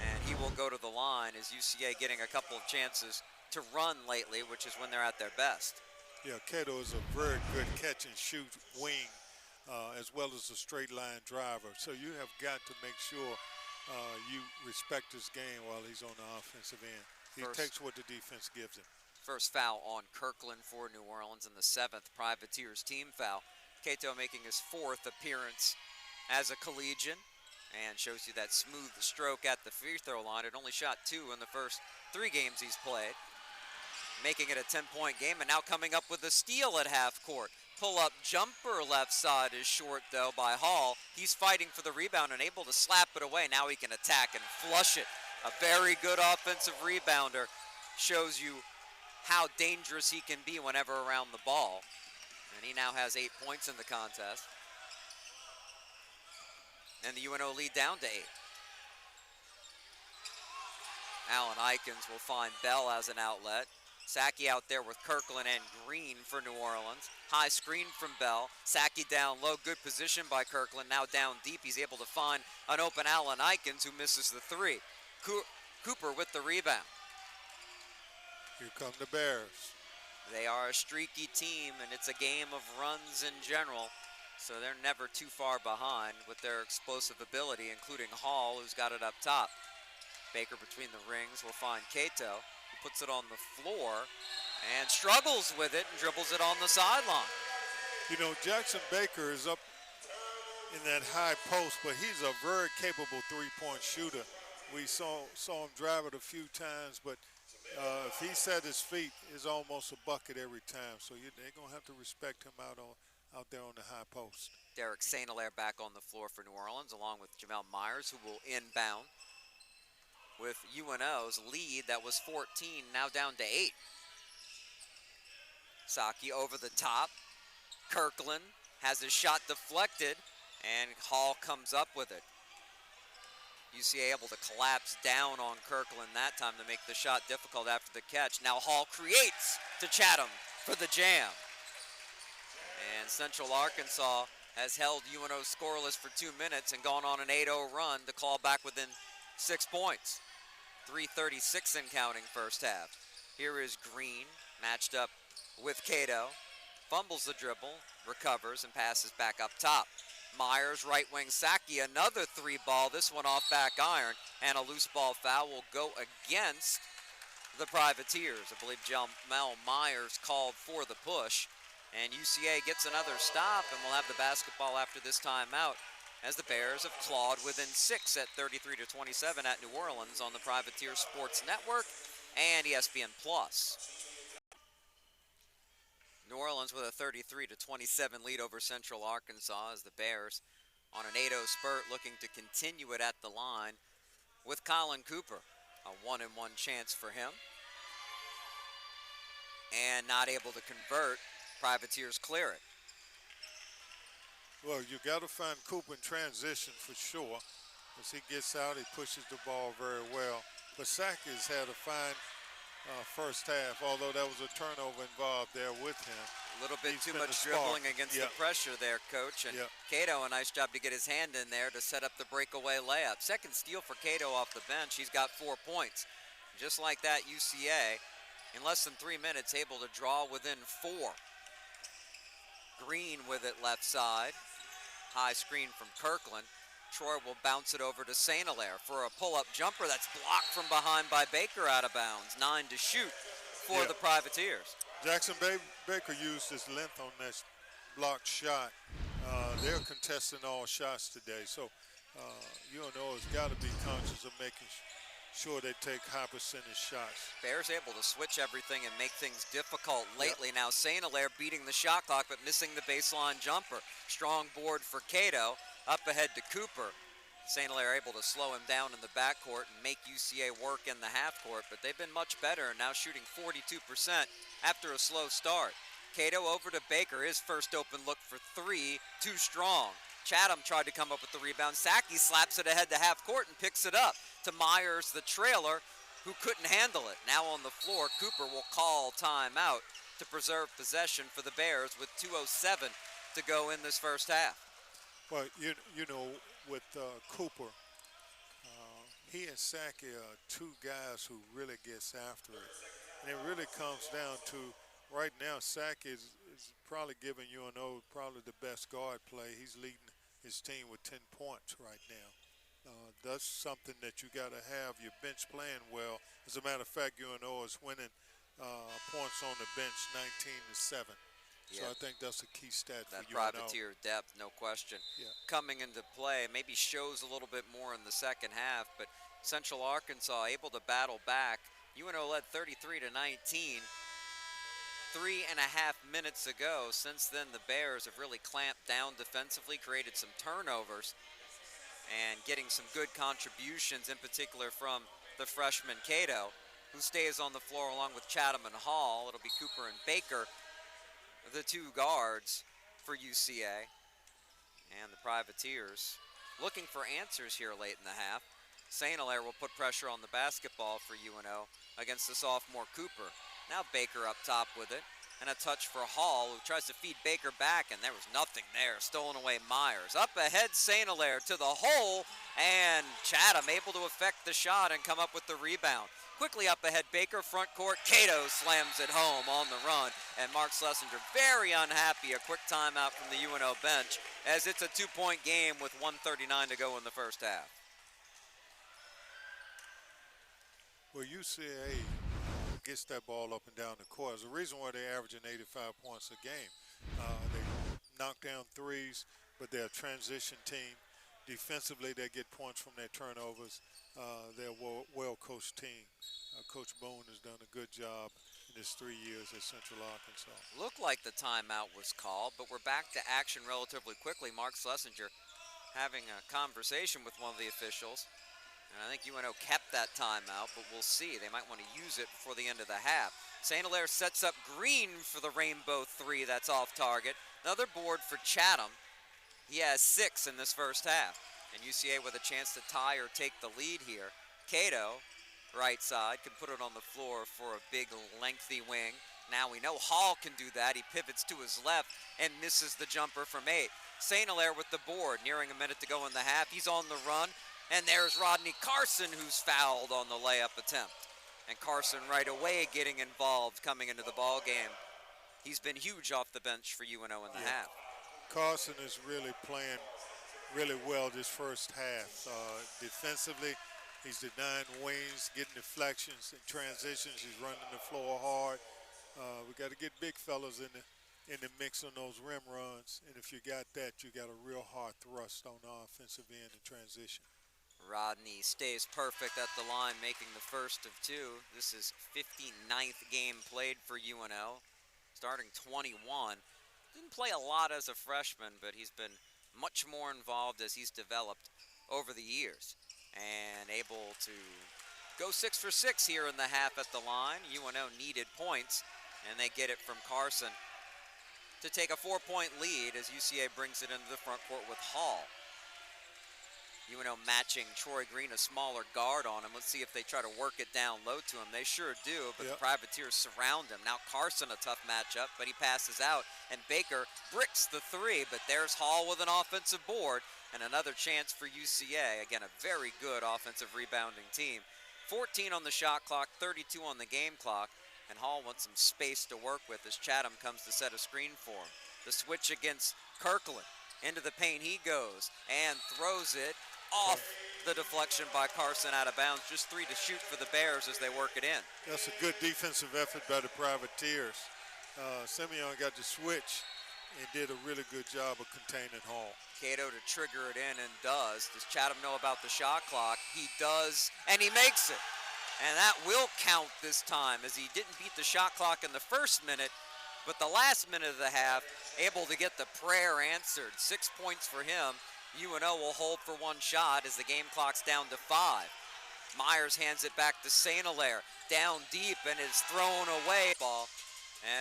And he will go to the line as UCA getting a couple of chances to run lately, which is when they're at their best. Yeah, Cato is a very good catch and shoot wing, as well as a straight line driver. So you have got to make sure you respect his game while he's on the offensive end. He takes what the defense gives him. First foul on Kirkland for New Orleans, and the 7th Privateers team foul. Cato making his 4th appearance as a collegian, and shows you that smooth stroke at the free throw line. It only shot 2 in the first 3 games he's played, making it a 10-point game, and now coming up with a steal at half court. Pull-up jumper left side is short, though, by Hall. He's fighting for the rebound and able to slap it away. Now he can attack and flush it. A very good offensive rebounder. Shows you how dangerous he can be whenever around the ball. And he now has 8 points in the contest. And the UNO lead down to 8. Allen Ikens will find Bell as an outlet. Saki out there with Kirkland and Green for New Orleans. High screen from Bell. Saki down low, good position by Kirkland. Now down deep, he's able to find an open Allen Ikens who misses the 3. Cooper with the rebound. Here come the Bears. They are a streaky team, and it's a game of runs in general, so they're never too far behind with their explosive ability, including Hall, who's got it up top. Baker between the rings will find Cato, who puts it on the floor and struggles with it and dribbles it on the sideline. You know, Jackson Baker is up in that high post, but he's a very capable three-point shooter. We saw him drive it a few times, but if he set his feet, it's almost a bucket every time. So they're going to have to respect him out there on the high post. Derek St. Hilaire back on the floor for New Orleans, along with Jamel Myers, who will inbound with UNO's lead that was 14, now down to 8. Saki over the top. Kirkland has his shot deflected, and Hall comes up with it. UCA able to collapse down on Kirkland that time to make the shot difficult after the catch. Now Hall creates to Chatham for the jam. And Central Arkansas has held UNO scoreless for 2 minutes and gone on an 8-0 run to claw back within 6 points. 3:36 and counting first half. Here is Green matched up with Cato. Fumbles the dribble, recovers, and passes back up top. Myers, right wing Saki, another 3-ball, this one off back iron, and a loose ball foul will go against the Privateers. I believe Jamel Myers called for the push, and UCA gets another stop, and we'll have the basketball after this timeout as the Bears have clawed within 6 at 33-27 at New Orleans on the Privateer Sports Network and ESPN+. New Orleans with a 33-27 lead over Central Arkansas as the Bears on an 8-0 spurt looking to continue it at the line with Colin Cooper. A 1-1 chance for him. And not able to convert. Privateers clear it. Well, you got to find Cooper in transition for sure. As he gets out, he pushes the ball very well. But Saki's had a fine first half, although there was a turnover involved there with him. A little bit too much dribbling against the pressure there, Coach. And Cato, a nice job to get his hand in there to set up the breakaway layup. Second steal for Cato off the bench. He's got 4 points. Just like that, UCA, in less than 3 minutes, able to draw within 4. Green with it left side. High screen from Kirkland. Troy will bounce it over to St. Hilaire for a pull-up jumper that's blocked from behind by Baker out of bounds. 9 to shoot for the Privateers. Jackson Baker used his length on that blocked shot. They're contesting all shots today, so UNO has got to be conscious of making sure they take high percentage shots. Bears able to switch everything and make things difficult lately. Now St. Hilaire beating the shot clock but missing the baseline jumper. Strong board for Cato. Up ahead to Cooper. St. Hilaire able to slow him down in the backcourt and make UCA work in the half court, but they've been much better, now shooting 42% after a slow start. Cato over to Baker, his first open look for 3, too strong. Chatham tried to come up with the rebound. Saki slaps it ahead to half court and picks it up to Myers, the trailer, who couldn't handle it. Now on the floor, Cooper will call timeout to preserve possession for the Bears with 2:07 to go in this first half. Well, you know, with Cooper, he and Sackey are two guys who really gets after it. And it really comes down to right now, Sackey is probably giving UNO probably the best guard play. He's leading his team with 10 points right now. That's something that you got to have your bench playing well. As a matter of fact, UNO is winning points on the bench 19-7. So Yeah, I think that's a key stat for that UNO. privateer depth, no question, Yeah. coming into play. Maybe shows a little bit more in the second half, but Central Arkansas able to battle back. UNO led 33 to 19. 3.5 minutes ago. Since then, the Bears have really clamped down defensively, created some turnovers, and getting some good contributions, in particular from the freshman Cato, who stays on the floor along with Chatham and Hall. It'll be Cooper and Baker, the two guards for UCA. And the Privateers looking for answers here late in the half. St. Hilaire will put pressure on the basketball for UNO against the sophomore Cooper. Now Baker up top with it. And a touch for Hall, who tries to feed Baker back, and there was nothing there. Stolen away Myers. Up ahead, St. Hilaire to the hole, and Chatham able to affect the shot and come up with the rebound. Quickly up ahead, Baker, front court. Cato slams it home on the run, and Mark Schlesinger very unhappy. A quick timeout from the UNO bench, as it's a 2-point game with 1:39 to go in the first half. Well, UCA gets that ball up and down the court. There's a reason why they're averaging 85 points a game. They knock down threes, but they're a transition team. Defensively, they get points from their turnovers. They're a well-coached team. Coach Boone has done a good job in his 3 years at Central Arkansas. Looked like the timeout was called, but we're back to action relatively quickly. Mark Schlesinger having a conversation with one of the officials. And I think UNO kept that timeout, but we'll see. They might want to use it before the end of the half. St. Hilaire sets up Green for the rainbow three. That's off target. Another board for Chatham. He has 6 in this first half. And UCA with a chance to tie or take the lead here. Cato, right side, can put it on the floor for a big, lengthy wing. Now we know Hall can do that. He pivots to his left and misses the jumper from 8. St. Hilaire with the board, nearing a minute to go in the half. He's on the run. And there's Rodney Carson, who's fouled on the layup attempt. And Carson right away getting involved coming into the ball game. He's been huge off the bench for UNO in the half. Carson is really playing really well this first half. Defensively, he's denying wings, getting deflections and transitions. He's running the floor hard. We got to get big fellas in the mix on those rim runs. And if you got that, you got a real hard thrust on the offensive end in transition. Rodney stays perfect at the line, making the first of 2. This is 59th game played for UNO, starting 21. Didn't play a lot as a freshman, but he's been much more involved as he's developed over the years. And able to go 6 for 6 here in the half at the line. UNO needed points, and they get it from Carson to take a 4-point lead as UCA brings it into the front court with Hall. UNO matching Troy Green, a smaller guard on him. Let's see if they try to work it down low to him. They sure do, but the Privateers surround him. Now Carson, a tough matchup, but he passes out, and Baker bricks the 3, but there's Hall with an offensive board, and another chance for UCA. Again, a very good offensive rebounding team. 14 on the shot clock, 32 on the game clock, and Hall wants some space to work with as Chatham comes to set a screen for him. The switch against Kirkland. Into the paint he goes and throws it off the deflection by Carson out of bounds. Just 3 to shoot for the Bears as they work it in. That's a good defensive effort by the Privateers. Simeon got the switch and did a really good job of containing Hall. Cato to trigger it in and does. Does Chatham know about the shot clock? He does, and he makes it. And that will count this time as he didn't beat the shot clock in the first minute, but the last minute of the half, able to get the prayer answered. 6 points for him. UNO will hold for 1 shot as the game clock's down to 5. Myers hands it back to St. Hilaire. Down deep and is thrown away. Ball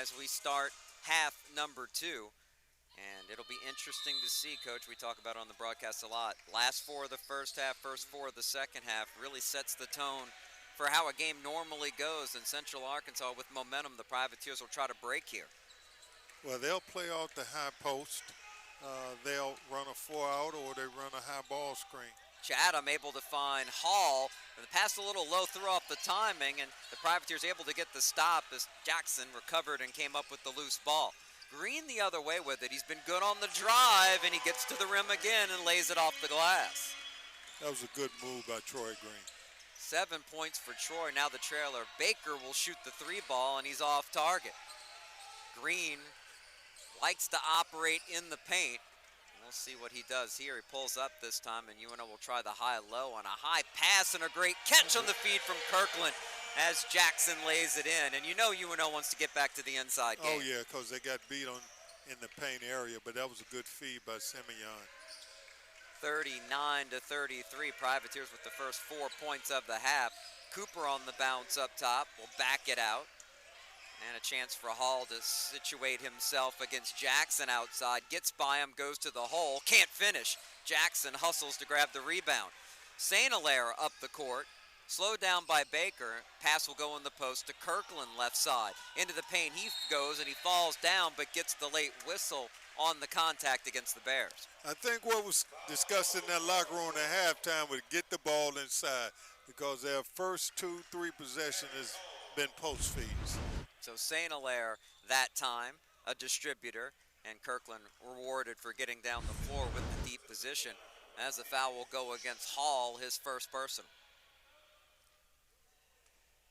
as we start half number 2. And it'll be interesting to see, Coach, we talk about on the broadcast a lot. Last 4 of the first half, first 4 of the second half really sets the tone for how a game normally goes. In Central Arkansas with momentum, the Privateers will try to break here. Well, they'll play off the high post. they'll run a 4-out or they run a high ball screen. Chatham able to find Hall. The pass a little low, threw off the timing, and the Privateers able to get the stop as Jackson recovered and came up with the loose ball. Green the other way with it. He's been good on the drive, and he gets to the rim again and lays it off the glass. That was a good move by Troy Green. 7 points for Troy. Now the trailer. Baker will shoot the 3 ball, and he's off target. Green likes to operate in the paint. We'll see what he does here. He pulls up this time, and UNO will try the high-low on a high pass and a great catch on the feed from Kirkland as Jackson lays it in. And you know UNO wants to get back to the inside game. Oh, yeah, because they got beat in the paint area, but that was a good feed by Simeon. 39-33. Privateers with the first 4 points of the half. Cooper on the bounce up top will back it out. And a chance for Hall to situate himself against Jackson outside. Gets by him, goes to the hole, can't finish. Jackson hustles to grab the rebound. St. Hilaire up the court, slowed down by Baker. Pass will go in the post to Kirkland left side. Into the paint he goes, and he falls down, but gets the late whistle on the contact against the Bears. I think what was discussed in that locker room at halftime was get the ball inside, because their first 2-3 possession has been post feeds. So St. Hilaire that time, a distributor, and Kirkland rewarded for getting down the floor with the deep position as the foul will go against Hall, his first personal.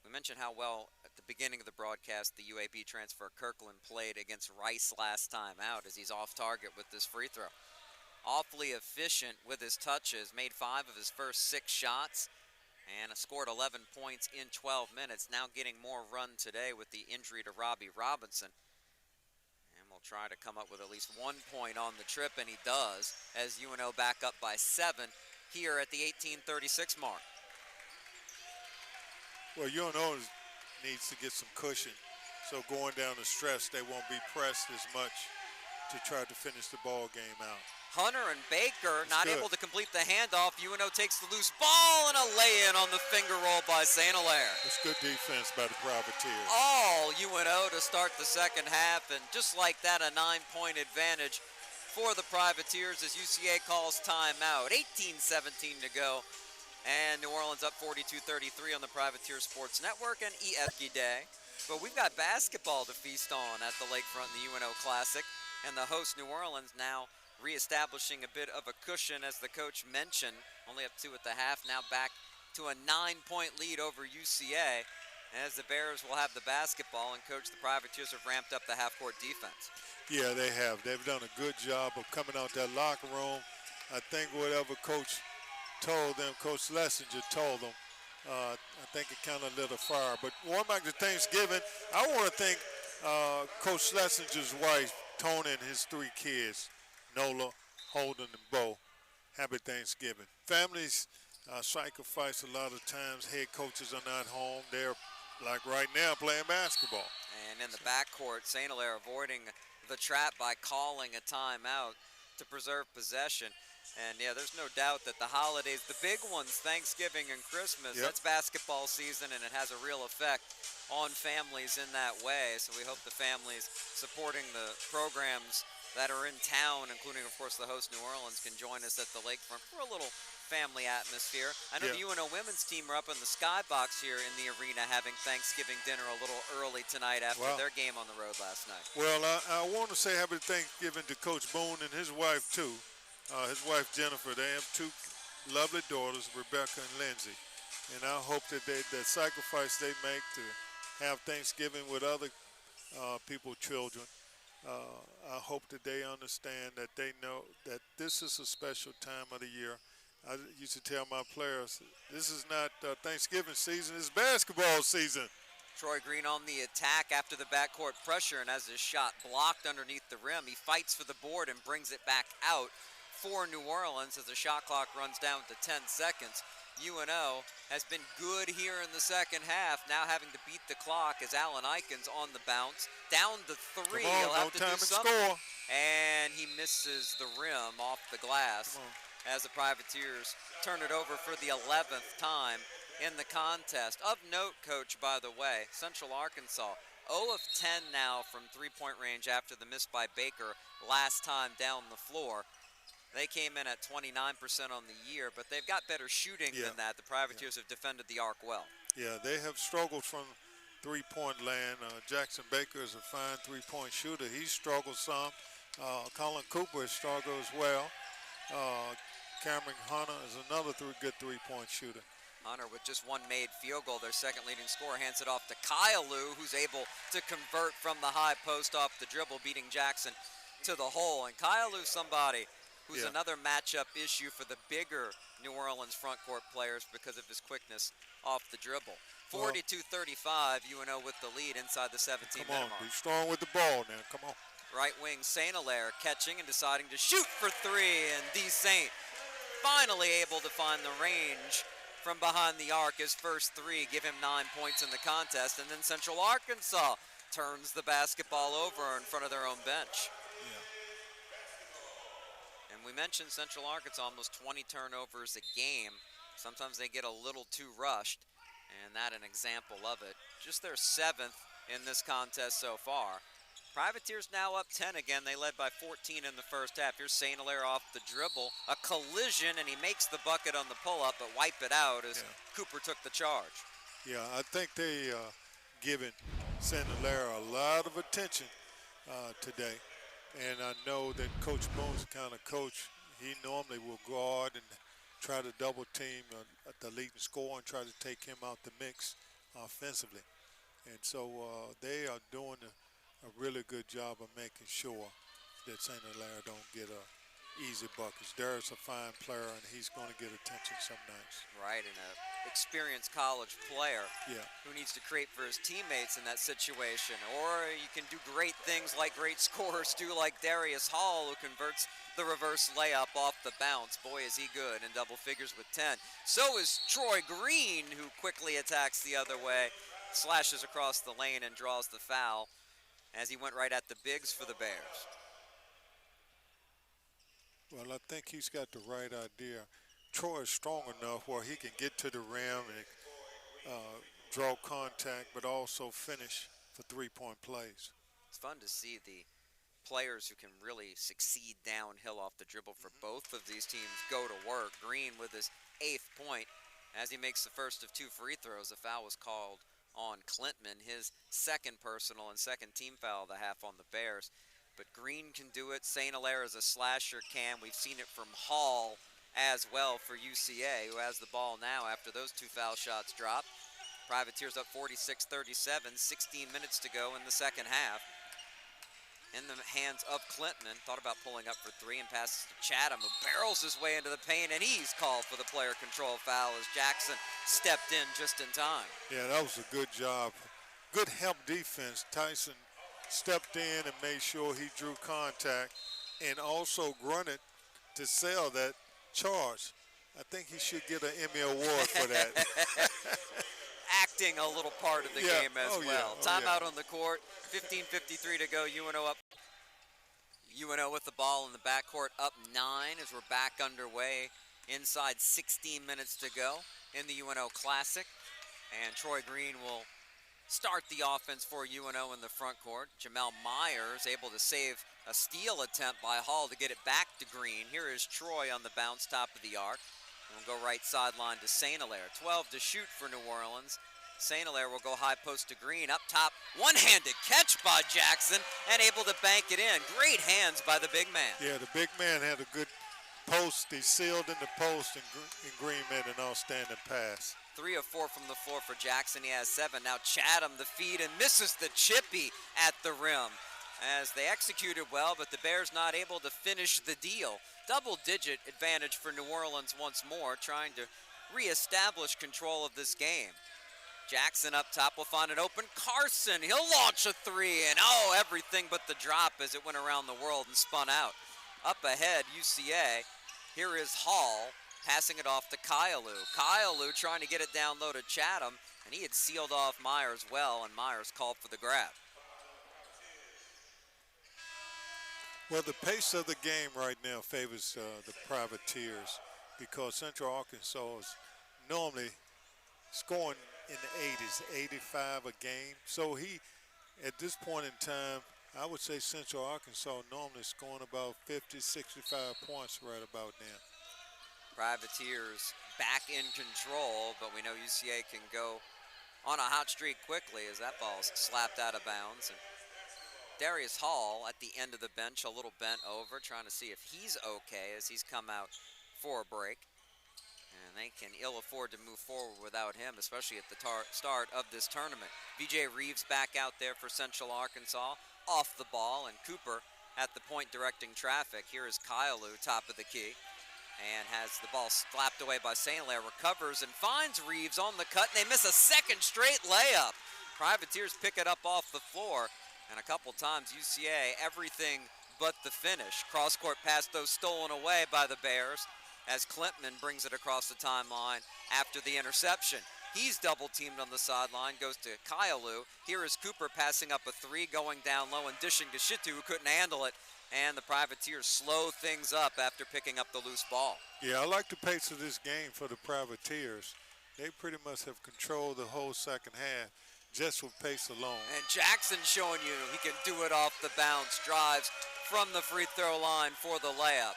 We mentioned how well at the beginning of the broadcast the UAB transfer Kirkland played against Rice last time out as he's off target with this free throw. Awfully efficient with his touches, made 5 of his first 6 shots, and scored 11 points in 12 minutes. Now getting more run today with the injury to Robbie Robinson. And we'll try to come up with at least 1 point on the trip, and he does, as UNO back up by 7 here at the 18:36 mark. Well, UNO needs to get some cushion, so going down the stretch, they won't be pressed as much to try to finish the ball game out. Hunter and Baker That's not good. able to complete the handoff. UNO takes the loose ball and a lay-in on the finger roll by St. Hilaire. It's good defense by the Privateers. All UNO to start the second half, and just like that, a 9-point advantage for the Privateers as UCA calls timeout. 18:17 to go, and New Orleans up 42-33 on the Privateer Sports Network and EFG Day. But we've got basketball to feast on at the Lakefront in the UNO Classic, and the host New Orleans now reestablishing a bit of a cushion, as the coach mentioned, only up 2 at the half, now back to a 9-point lead over UCA, as the Bears will have the basketball, and coach, the Privateers have ramped up the half-court defense. Yeah, they have. They've done a good job of coming out that locker room. I think whatever coach told them, Coach Schlesinger told them, I think it kind of lit a fire. But going back to Thanksgiving, I want to thank Coach Schlesinger's wife, Tony, and his 3 kids, Nola, Holden, and Bo. Happy Thanksgiving. Families sacrifice a lot of times. Head coaches are not home. They're, like right now, playing basketball. And in the backcourt, St. Hilaire avoiding the trap by calling a timeout to preserve possession. And yeah, there's no doubt that the holidays, the big ones, Thanksgiving and Christmas, Yep. That's basketball season, and it has a real effect on families in that way. So we hope the families supporting the programs that are in town, including, of course, the host New Orleans, can join us at the lakefront for a little family atmosphere. I know Yeah. the UNO women's team are up in the skybox here in the arena having Thanksgiving dinner a little early tonight after Wow. their game on the road last night. Well, I want to say happy Thanksgiving to Coach Boone and his wife, too. His wife, Jennifer. They have 2 lovely daughters, Rebecca and Lindsay. And I hope that the sacrifice they make to have Thanksgiving with other people's children, I hope that they understand that they know that this is a special time of the year. I used to tell my players, this is not Thanksgiving season, it's basketball season. Troy Green on the attack after the backcourt pressure, and has his shot blocked underneath the rim, he fights for the board and brings it back out for New Orleans as the shot clock runs down to 10 seconds. UNO has been good here in the second half, now having to beat the clock as Allen Eikens on the bounce. Down to 3, Come on, he'll have no to time do and something. score. And he misses the rim off the glass Come on. as the Privateers turn it over for the 11th time in the contest. Of note, Coach, by the way, Central Arkansas 0 of 10 now from three-point range after the miss by Baker last time down the floor. They came in at 29% on the year, but they've got better shooting than that. The Privateers have defended the arc well. Yeah, they have struggled from three-point land. Jackson Baker is a fine three-point shooter. He struggled some. Colin Cooper has struggled as well. Cameron Hunter is another good three-point shooter. Hunter with just one made field goal, their second leading scorer, hands it off to Kylou, who's able to convert from the high post off the dribble, beating Jackson to the hole. And Kylou, somebody who's another matchup issue for the bigger New Orleans front court players because of his quickness off the dribble. 42-35, UNO with the lead inside the 17-minute mark. Be strong with the ball now. Come on. Right wing St. Hilaire catching and deciding to shoot for three, and D. St. finally able to find the range from behind the arc. His first three give him 9 points in the contest, and then Central Arkansas turns the basketball over in front of their own bench. We mentioned Central Arkansas almost 20 turnovers a game. Sometimes they get a little too rushed, and that an example of it. Just their 7th in this contest so far. Privateers now up 10 again. They led by 14 in the first half. Here's St. Hilaire off the dribble. A collision, and he makes the bucket on the pull-up, but wipe it out as Cooper took the charge. Yeah, I think they given St. Hilaire a lot of attention today. And I know that Coach Boone's the kind of coach, he normally will guard and try to double team the leading scorer and try to take him out the mix offensively. And so they are doing a really good job of making sure that St. Hilaire don't get easy buckets. Darius a fine player, and he's going to get attention some nights. Right, and an experienced college player who needs to create for his teammates in that situation. Or you can do great things like great scorers do, like Darius Hall, who converts the reverse layup off the bounce. Boy, is he good in double figures with 10. So is Troy Green, who quickly attacks the other way, slashes across the lane and draws the foul as he went right at the bigs for the Bears. Well, I think he's got the right idea. Troy is strong enough where he can get to the rim and draw contact, but also finish for three-point plays. It's fun to see the players who can really succeed downhill off the dribble for both of these teams go to work. Green with his 8th point as he makes the first of 2 free throws. A foul was called on Clintman, his second personal and second team foul of the half on the Bears. But Green can do it. St. Hilaire is a slasher can. We've seen it from Hall as well for UCA, who has the ball now after those 2 foul shots drop. Privateers up 46-37, 16 minutes to go in the second half. In the hands of Clintman, thought about pulling up for 3 and passes to Chatham, who barrels his way into the paint, and he's called for the player control foul as Jackson stepped in just in time. Yeah, that was a good job. Good help defense. Tyson stepped in and made sure he drew contact and also grunted to sell that charge. I think he should get an Emmy Award for that. Acting a little part of the game as well. Yeah. Timeout on the court, 15:53 to go. UNO up. UNO with the ball in the backcourt, up 9 as we're back underway. Inside 16 minutes to go in the UNO Classic. And Troy Green will start the offense for UNO in the front court. Jamel Myers able to save a steal attempt by Hall to get it back to Green. Here is Troy on the bounce, top of the arc. We'll go right sideline to St. Hilaire. 12 to shoot for New Orleans. St. Hilaire will go high post to Green. Up top, one-handed catch by Jackson and able to bank it in. Great hands by the big man. Yeah, the big man had a good post. He sealed in the post, and Green made an outstanding pass. 3 of 4 from the floor for Jackson. He has 7. Now Chatham the feed and misses the chippy at the rim as they executed well, but the Bears not able to finish the deal. Double-digit advantage for New Orleans once more, trying to reestablish control of this game. Jackson up top will find an open Carson. He'll launch a 3, and everything but the drop as it went around the world and spun out. Up ahead, UCA. Here is Hall passing it off to Kylou. Kylou trying to get it down low to Chatham, and he had sealed off Myers well, and Myers called for the grab. Well, the pace of the game right now favors the Privateers because Central Arkansas is normally scoring in the 80s, 85 a game. So he, at this point in time, I would say Central Arkansas normally scoring about 50, 65 points right about now. Privateers back in control, but we know UCA can go on a hot streak quickly as that ball's slapped out of bounds. And Darius Hall at the end of the bench, a little bent over, trying to see if he's okay as he's come out for a break. And they can ill afford to move forward without him, especially at the start of this tournament. VJ Reeves back out there for Central Arkansas, off the ball, and Cooper at the point directing traffic. Here is Kailu, top of the key, and has the ball slapped away by St. Hilaire, recovers and finds Reeves on the cut, and they miss a second straight layup. Privateers pick it up off the floor, and a couple times UCA, everything but the finish. Cross-court pass, though, stolen away by the Bears as Klintman brings it across the timeline after the interception. He's double-teamed on the sideline, goes to Kailu. Here is Cooper passing up a three, going down low and dishing to Shitu, who couldn't handle it. And the Privateers slow things up after picking up the loose ball. Yeah, I like the pace of this game for the Privateers. They pretty much have controlled the whole second half just with pace alone. And Jackson showing you he can do it off the bounce, drives from the free throw line for the layup.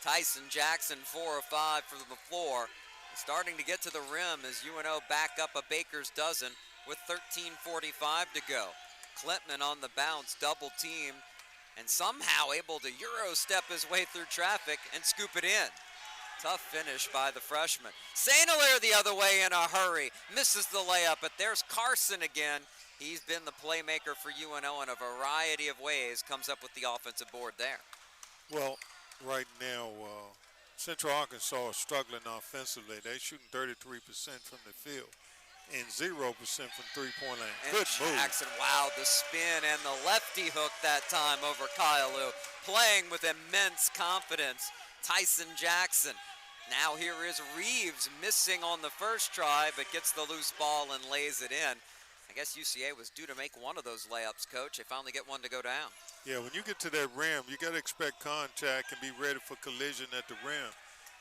Tyson Jackson, 4 of 5 from the floor. Starting to get to the rim as UNO back up a baker's dozen with 13:45 to go. Klintman on the bounce, double teamed, and somehow able to Euro step his way through traffic and scoop it in. Tough finish by the freshman. St. Hilaire the other way in a hurry, misses the layup, but there's Carson again. He's been the playmaker for UNO in a variety of ways, comes up with the offensive board there. Well, right now, Central Arkansas is struggling offensively. They're shooting 33% from the field and 0% from three-point line. And Good move. Jackson, wow, the spin and the lefty hook that time over Kailu, playing with immense confidence. Tyson Jackson. Now here is Reeves, missing on the first try, but gets the loose ball and lays it in. I guess UCA was due to make one of those layups, Coach. They finally get one to go down. Yeah, when you get to that rim, you got to expect contact and be ready for collision at the rim.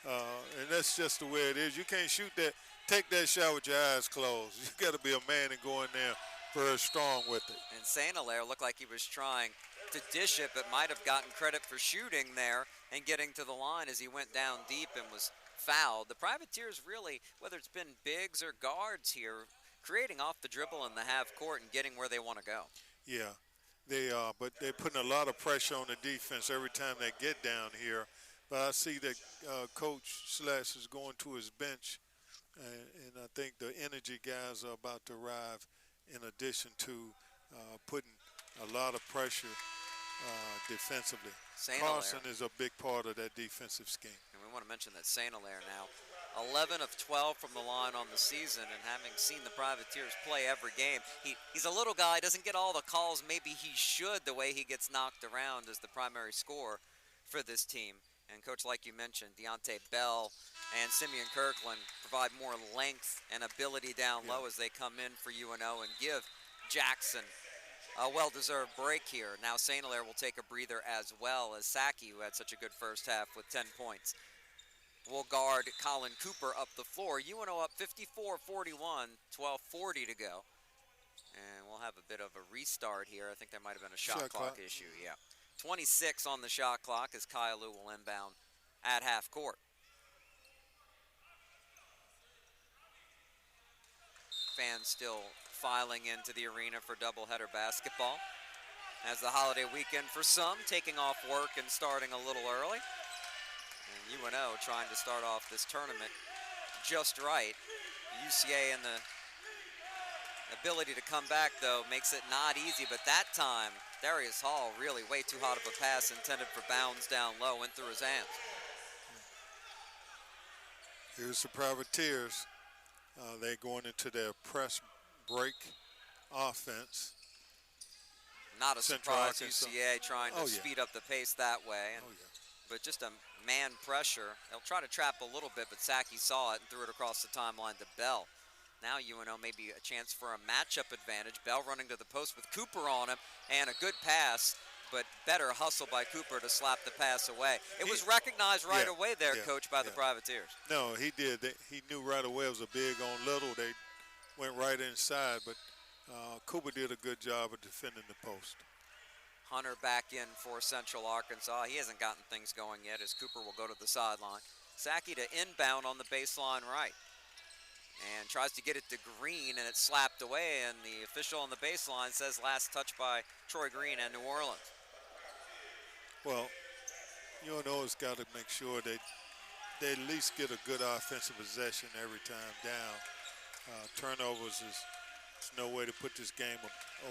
And that's just the way it is. You can't shoot that, take that shot with your eyes closed. You got to be a man and go in there very strong with it. And St. Hilaire looked like he was trying to dish it, but might have gotten credit for shooting there and getting to the line as he went down deep and was fouled. The Privateers really, whether it's been bigs or guards here, creating off the dribble in the half court and getting where they want to go. Yeah, they are, but they're putting a lot of pressure on the defense every time they get down here. But I see that Coach Slash is going to his bench, and I think the energy guys are about to arrive in addition to putting a lot of pressure defensively. Carson is a big part of that defensive scheme. And we want to mention that St. Hilaire now 11 of 12 from the line on the season, and having seen the Privateers play every game, he's a little guy, doesn't get all the calls maybe he should the way he gets knocked around as the primary scorer for this team. And Coach, like you mentioned, Deontay Bell and Simeon Kirkland provide more length and ability down low as they come in for UNO and give Jackson a well-deserved break here. Now St. Hilaire will take a breather as well as Saki, who had such a good first half with 10 points. Will guard Colin Cooper up the floor. UNO up 54-41, 12:40 to go. And we'll have a bit of a restart here. I think there might have been a shot clock issue, yeah. 26 on the shot clock as Kailu will inbound at half court. Fans still filing into the arena for doubleheader basketball. As the holiday weekend for some, taking off work and starting a little early. And UNO trying to start off this tournament just right. UCA and the ability to come back, though, makes it not easy. But that time, Darius Hall really way too hot of a pass intended for bounds down low, went through his hands. Here's the Privateers. They're going into their press break offense. Not a surprise, Arkansas. UCA trying to speed up the pace that way. And, but just a man pressure. They'll try to trap a little bit, but Saki saw it and threw it across the timeline to Bell. Now UNO maybe a chance for a matchup advantage. Bell running to the post with Cooper on him, and a good pass, but better hustle by Cooper to slap the pass away. It was recognized away there, Coach, by the Privateers. No, he did. He knew right away it was a big on little. They went right inside, but Cooper did a good job of defending the post. Hunter back in for Central Arkansas. He hasn't gotten things going yet as Cooper will go to the sideline. Sackey to inbound on the baseline right. And tries to get it to Green, and it's slapped away, and the official on the baseline says last touch by Troy Green and New Orleans. Well, UNO's got to make sure they at least get a good offensive possession every time down. Turnovers is no way to put this game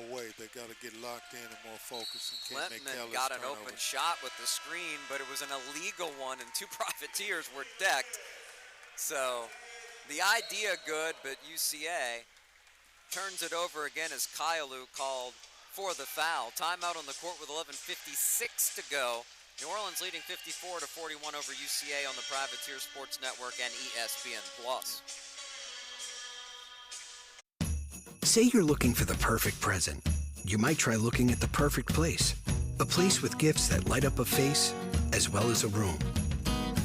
away. They got to get locked in and more focused and can't make Clinton careless got an turnovers. open shot with the screen, but it was an illegal one, and two Privateers were decked. So the idea good, but UCA turns it over again as Kailu called for the foul. Timeout on the court with 11:56 to go. New Orleans leading 54-41 over UCA on the Privateer Sports Network and ESPN+. Say you're looking for the perfect present. You might try looking at the perfect place. A place with gifts that light up a face as well as a room.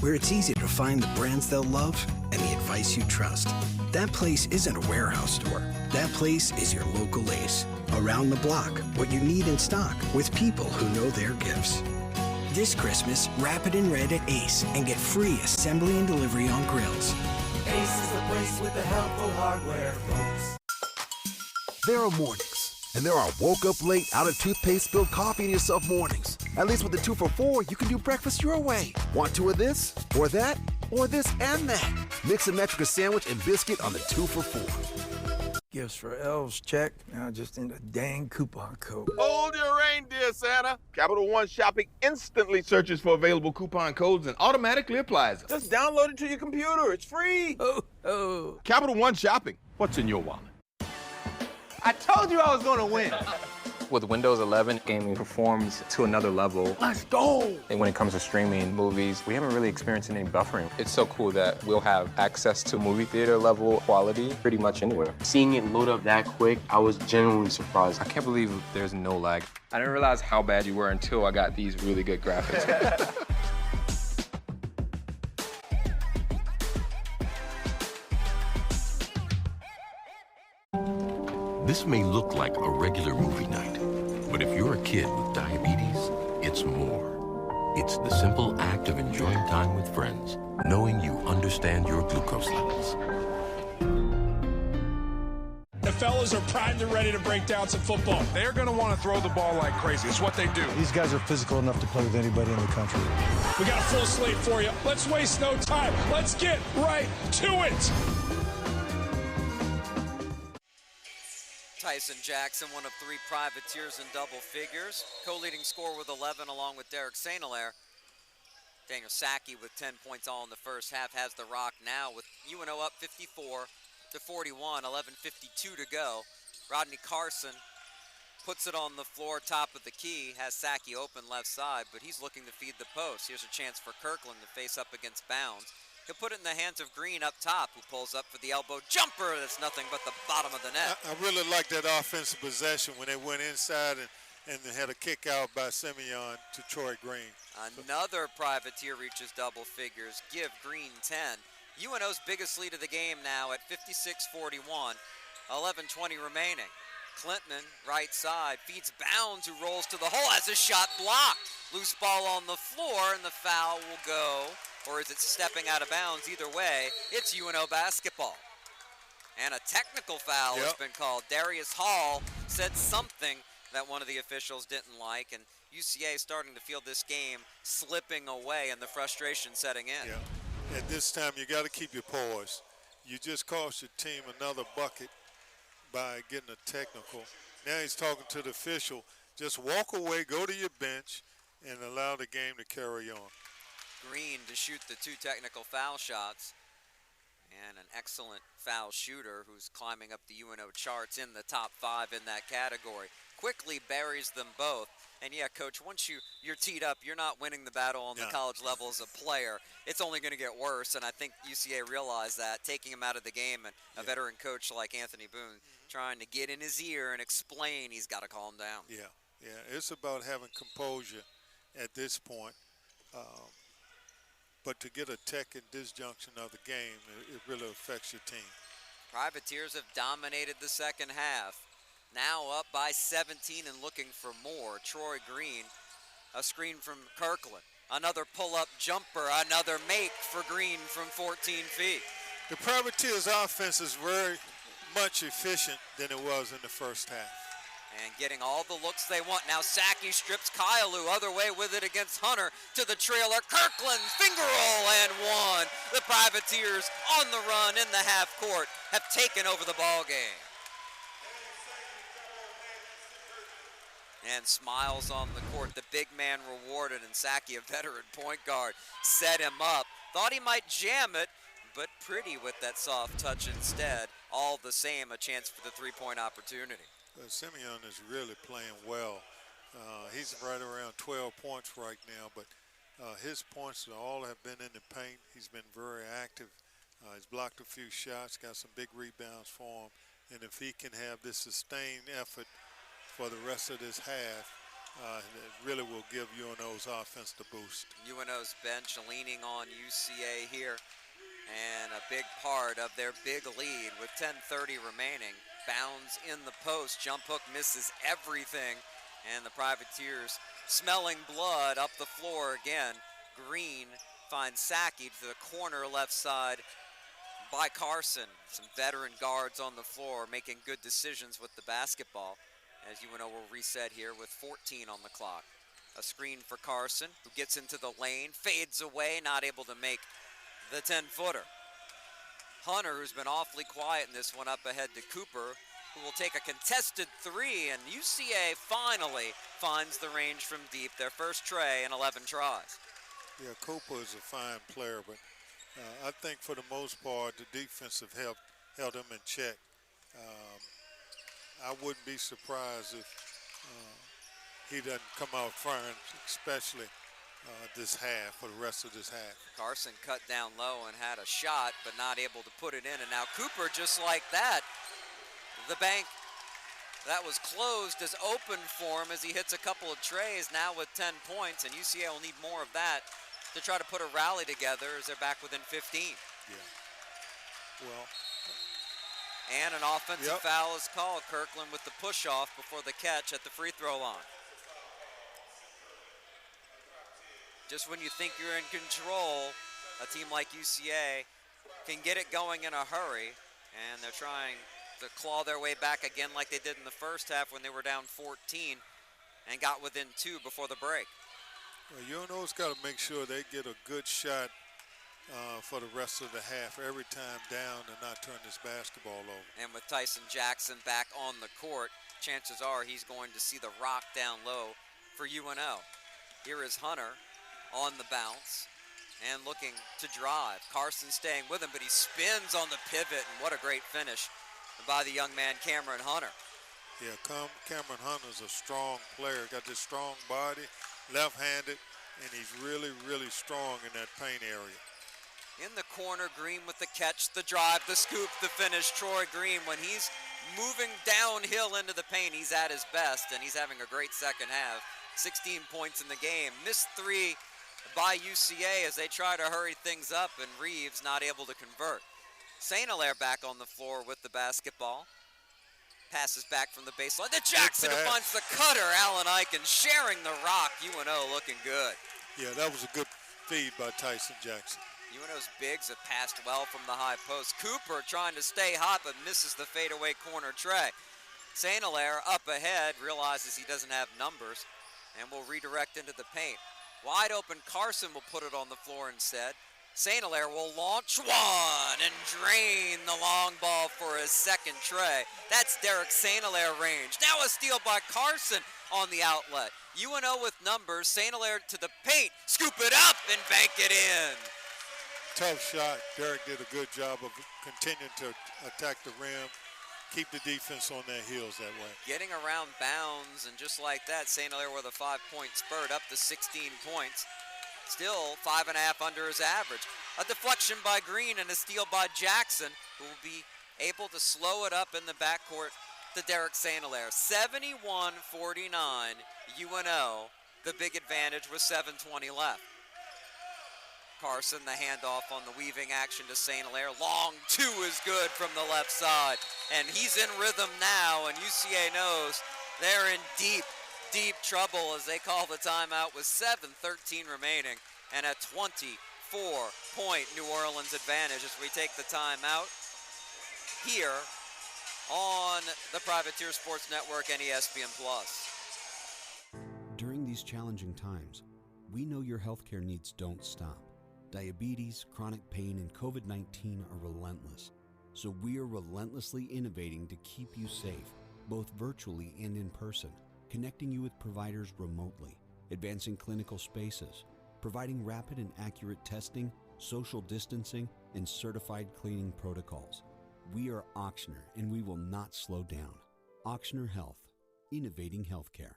Where it's easy to find the brands they'll love and the advice you trust. That place isn't a warehouse store. That place is your local Ace. Around the block, what you need in stock with people who know their gifts. This Christmas, wrap it in red at Ace and get free assembly and delivery on grills. Ace is the place with the helpful hardware, folks. There are mornings, and there are woke up late, out of toothpaste, spilled coffee in yourself mornings. At least with the 2 for $4, you can do breakfast your way. Want 2 of this, or that, or this and that? Mix and match with a sandwich and biscuit on the 2 for $4. Gifts for elves, check. Now just in a dang coupon code. Hold your reindeer, Santa. Capital One Shopping instantly searches for available coupon codes and automatically applies them. Just download it to your computer. It's free. Oh. Capital One Shopping. What's in your wallet? I told you I was gonna win. With Windows 11, gaming performs to another level. Let's go. And when it comes to streaming movies, we haven't really experienced any buffering. It's so cool that we'll have access to movie theater level quality pretty much anywhere. Seeing it load up that quick, I was genuinely surprised. I can't believe there's no lag. I didn't realize how bad you were until I got these really good graphics. This may look like a regular movie night, but if you're a kid with diabetes, it's more. It's the simple act of enjoying time with friends, knowing you understand your glucose levels. The fellas are primed and ready to break down some football. They're going to want to throw the ball like crazy. It's what they do. These guys are physical enough to play with anybody in the country. We got a full slate for you. Let's waste no time. Let's get right to it. Tyson Jackson, one of 3 Privateers in double figures. Co-leading scorer with 11 along with Derek St. Hilaire. Daniel Sackey with 10 points all in the first half has the rock now with UNO up 54-41, 11:52 to go. Rodney Carson puts it on the floor, top of the key, has Sackey open left side, but he's looking to feed the post. Here's a chance for Kirkland to face up against Bounds. He'll put it in the hands of Green up top, who pulls up for the elbow jumper. That's nothing but the bottom of the net. I really like that offensive possession when they went inside and they had a kick out by Simeon to Troy Green. Another Privateer reaches double figures. Give Green 10. UNO's biggest lead of the game now at 56-41, 11:20 remaining. Clinton, right side, feeds Bounds, who rolls to the hole, has a shot blocked. Loose ball on the floor, and the foul will go, or is it stepping out of bounds? Either way, it's UNO basketball. And a technical foul has been called. Darius Hall said something that one of the officials didn't like, and UCA starting to feel this game slipping away and the frustration setting in. Yeah. At this time, you got to keep your poise. You just cost your team another bucket by getting a technical. Now he's talking to the official. Just walk away, go to your bench, and allow the game to carry on. Green to shoot the 2 technical foul shots. And an excellent foul shooter who's climbing up the UNO charts in the top 5 in that category. Quickly buries them both. And yeah, Coach, once you're teed up, you're not winning the battle on the college level as a player. It's only going to get worse, and I think UCA realized that, taking him out of the game, and a veteran coach like Anthony Boone trying to get in his ear and explain he's got to calm down. Yeah, it's about having composure at this point. But to get a tech in this junction of the game, it really affects your team. Privateers have dominated the second half. Now up by 17 and looking for more. Troy Green, a screen from Kirkland. Another pull-up jumper, another make for Green from 14 feet. The Privateers offense is very much efficient than it was in the first half. And getting all the looks they want. Now Saki strips Kailu, other way with it against Hunter to the trailer. Kirkland, finger roll and one. The Privateers on the run in the half court have taken over the ball game. And smiles on the court. The big man rewarded, and Saki, a veteran point guard, set him up. Thought he might jam it, but pretty with that soft touch instead. All the same, a chance for the three-point opportunity. Simeon is really playing well. He's right around 12 points right now, but his points all have been in the paint. He's been very active. He's blocked a few shots, got some big rebounds for him. And if he can have this sustained effort for the rest of this half, it really will give UNO's offense the boost. UNO's bench leaning on UCA here, and a big part of their big lead with 10:30 remaining. Bounds in the post, jump hook misses everything, and the Privateers smelling blood up the floor again. Green finds Saki to the corner left side by Carson. Some veteran guards on the floor making good decisions with the basketball, as UNO will reset here with 14 on the clock. A screen for Carson, who gets into the lane, fades away, not able to make the 10-footer. Hunter, who's been awfully quiet in this one, up ahead to Cooper, who will take a contested three, and UCA finally finds the range from deep, their first tray in 11 tries. Yeah, Cooper is a fine player, but I think for the most part, the defensive help held him in check. I wouldn't be surprised if he doesn't come out firing, especially this half, for the rest of this half. Carson cut down low and had a shot, but not able to put it in. And now Cooper, just like that, the bank that was closed is open for him as he hits a couple of trays now with 10 points. And UCA will need more of that to try to put a rally together as they're back within 15. Yeah. Well. And an offensive foul is called. Kirkland with the push-off before the catch at the free throw line. Just when you think you're in control, a team like UCA can get it going in a hurry, and they're trying to claw their way back again like they did in the first half when they were down 14 and got within 2 before the break. Well, UNO's got to make sure they get a good shot for the rest of the half every time down and not turn this basketball over. And with Tyson Jackson back on the court, chances are he's going to see the rock down low for UNO. Here is Hunter on the bounce and looking to drive. Carson staying with him, but he spins on the pivot, and what a great finish by the young man Cameron Hunter. Yeah, Cameron Hunter's a strong player, got this strong body, left-handed, and he's really, really strong in that paint area. In the corner, Green with the catch, the drive, the scoop, the finish. Troy Green, when he's moving downhill into the paint, he's at his best, and he's having a great second half. 16 points in the game. Missed 3 by UCA as they try to hurry things up, and Reeves not able to convert. St. Hilaire back on the floor with the basketball. Passes back from the baseline. The Jackson who finds the cutter. Allen Eichen sharing the rock. UNO looking good. Yeah, that was a good feed by Tyson Jackson. UNO's bigs have passed well from the high post. Cooper trying to stay hot but misses the fadeaway corner tray. St. Hilaire up ahead, realizes he doesn't have numbers, and will redirect into the paint. Wide open, Carson will put it on the floor instead. St. Hilaire will launch one and drain the long ball for his second tray. That's Derek St. Hilaire range. Now a steal by Carson on the outlet. UNO with numbers, St. Hilaire to the paint, scoop it up and bank it in. Tough shot. Derek did a good job of continuing to attack the rim, keep the defense on their heels that way. Getting around bounds, and just like that, St. Hilaire with a 5-point spurt up to 16 points. Still 5.5 under his average. A deflection by Green and a steal by Jackson, who will be able to slow it up in the backcourt to Derek St. Hilaire. 71-49, UNO, the big advantage with 7:20 left. Carson, the handoff on the weaving action to St. Hilaire. Long two is good from the left side. And he's in rhythm now, and UCA knows they're in deep, deep trouble as they call the timeout with 7:13 remaining and a 24-point New Orleans advantage as we take the timeout here on the Privateer Sports Network and ESPN+. During these challenging times, we know your healthcare needs don't stop. Diabetes, chronic pain, and COVID-19 are relentless. So we are relentlessly innovating to keep you safe, both virtually and in person, connecting you with providers remotely, advancing clinical spaces, providing rapid and accurate testing, social distancing, and certified cleaning protocols. We are Auctioner, and we will not slow down. Auctioner Health, innovating healthcare.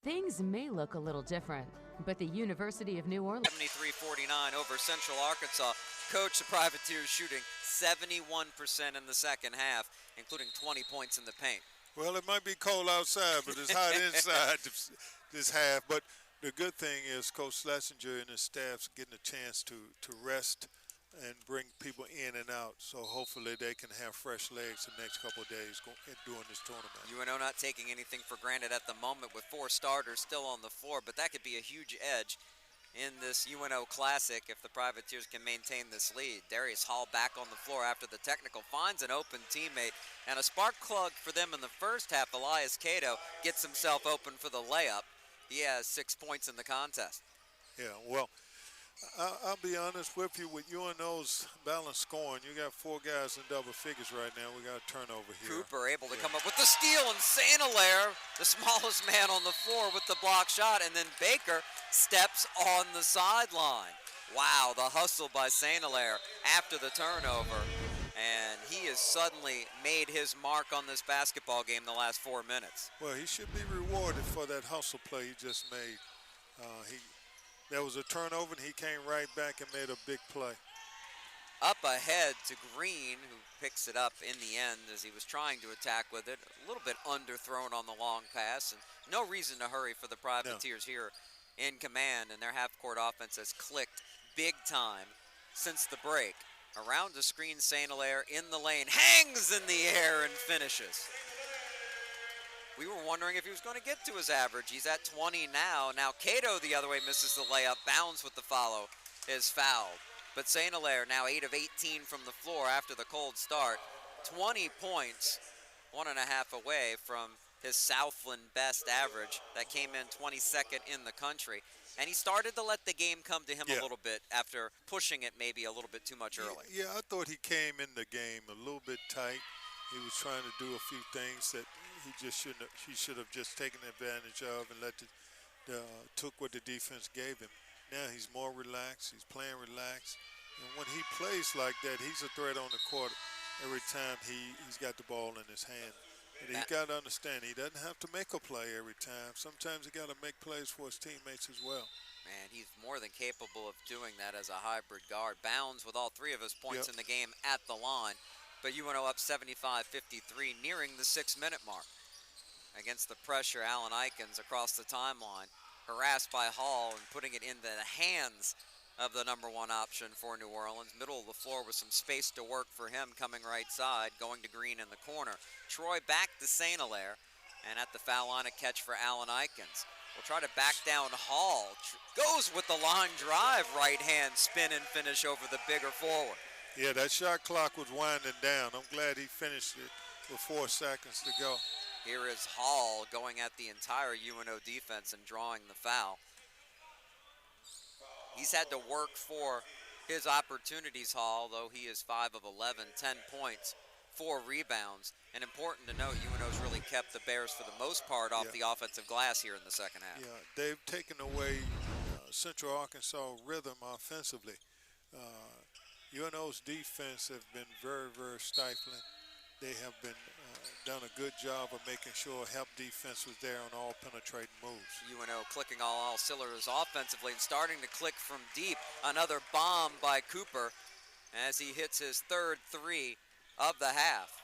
Things may look a little different, but the University of New Orleans 73-49 over Central Arkansas. Coach, the Privateers shooting 71% in the second half, including 20 points in the paint. Well, it might be cold outside, but it's hot inside this half. But the good thing is Coach Schlesinger and his staff's getting a chance to rest and bring people in and out. So hopefully they can have fresh legs the next couple of days during this tournament. UNO not taking anything for granted at the moment with 4 starters still on the floor, but that could be a huge edge in this UNO Classic if the Privateers can maintain this lead. Darius Hall back on the floor after the technical, finds an open teammate, and a spark plug for them in the first half. Elias Cato gets himself open for the layup. He has 6 points in the contest. Yeah, well, I'll be honest with you, with UNO's balanced scoring, you got 4 guys in double figures right now. We got a turnover here. Cooper able to come up with the steal, and St. Hilaire, the smallest man on the floor with the block shot, and then Baker steps on the sideline. Wow, the hustle by St. Hilaire after the turnover, and he has suddenly made his mark on this basketball game the last 4 minutes. Well, he should be rewarded for that hustle play he just made. There was a turnover, and he came right back and made a big play. Up ahead to Green, who picks it up in the end as he was trying to attack with it. A little bit underthrown on the long pass, and no reason to hurry for the Privateers here in command, and their half-court offense has clicked big time since the break. Around the screen, St. Hilaire in the lane, hangs in the air and finishes. We were wondering if he was going to get to his average. He's at 20 now. Now Cato the other way misses the layup. Bounds with the follow is fouled. But St. Hilaire now 8 of 18 from the floor after the cold start. 20 points, 1.5 away from his Southland best average. That came in 22nd in the country. And he started to let the game come to him a little bit after pushing it maybe a little bit too much early. Yeah, I thought he came in the game a little bit tight. He was trying to do a few things that he should have just taken advantage of and took what the defense gave him. Now he's more relaxed. He's playing relaxed. And when he plays like that, he's a threat on the court every time he's got the ball in his hand. And he got to understand, he doesn't have to make a play every time. Sometimes he got to make plays for his teammates as well. Man, he's more than capable of doing that as a hybrid guard. Bounds with all 3 of his points in the game at the line. But UNO up 75-53, nearing the 6-minute mark. Against the pressure, Allen Ikens across the timeline, harassed by Hall and putting it in the hands of the number 1 option for New Orleans. Middle of the floor with some space to work for him, coming right side, going to Green in the corner. Troy back to St. Hilaire, and at the foul line, a catch for Allen Ikens. Will try to back down Hall. Goes with the line drive, right hand spin and finish over the bigger forward. Yeah, that shot clock was winding down. I'm glad he finished it with 4 seconds to go. Here is Hall going at the entire UNO defense and drawing the foul. He's had to work for his opportunities, Hall, though he is 5 of 11, 10 points, 4 rebounds. And important to note, UNO's really kept the Bears for the most part off the offensive glass here in the second half. Yeah, they've taken away Central Arkansas rhythm offensively. UNO's defense have been very, very stifling. They have been done a good job of making sure help defense was there on all penetrating moves. UNO clicking all cylinders offensively and starting to click from deep. Another bomb by Cooper as he hits his 3rd 3 of the half.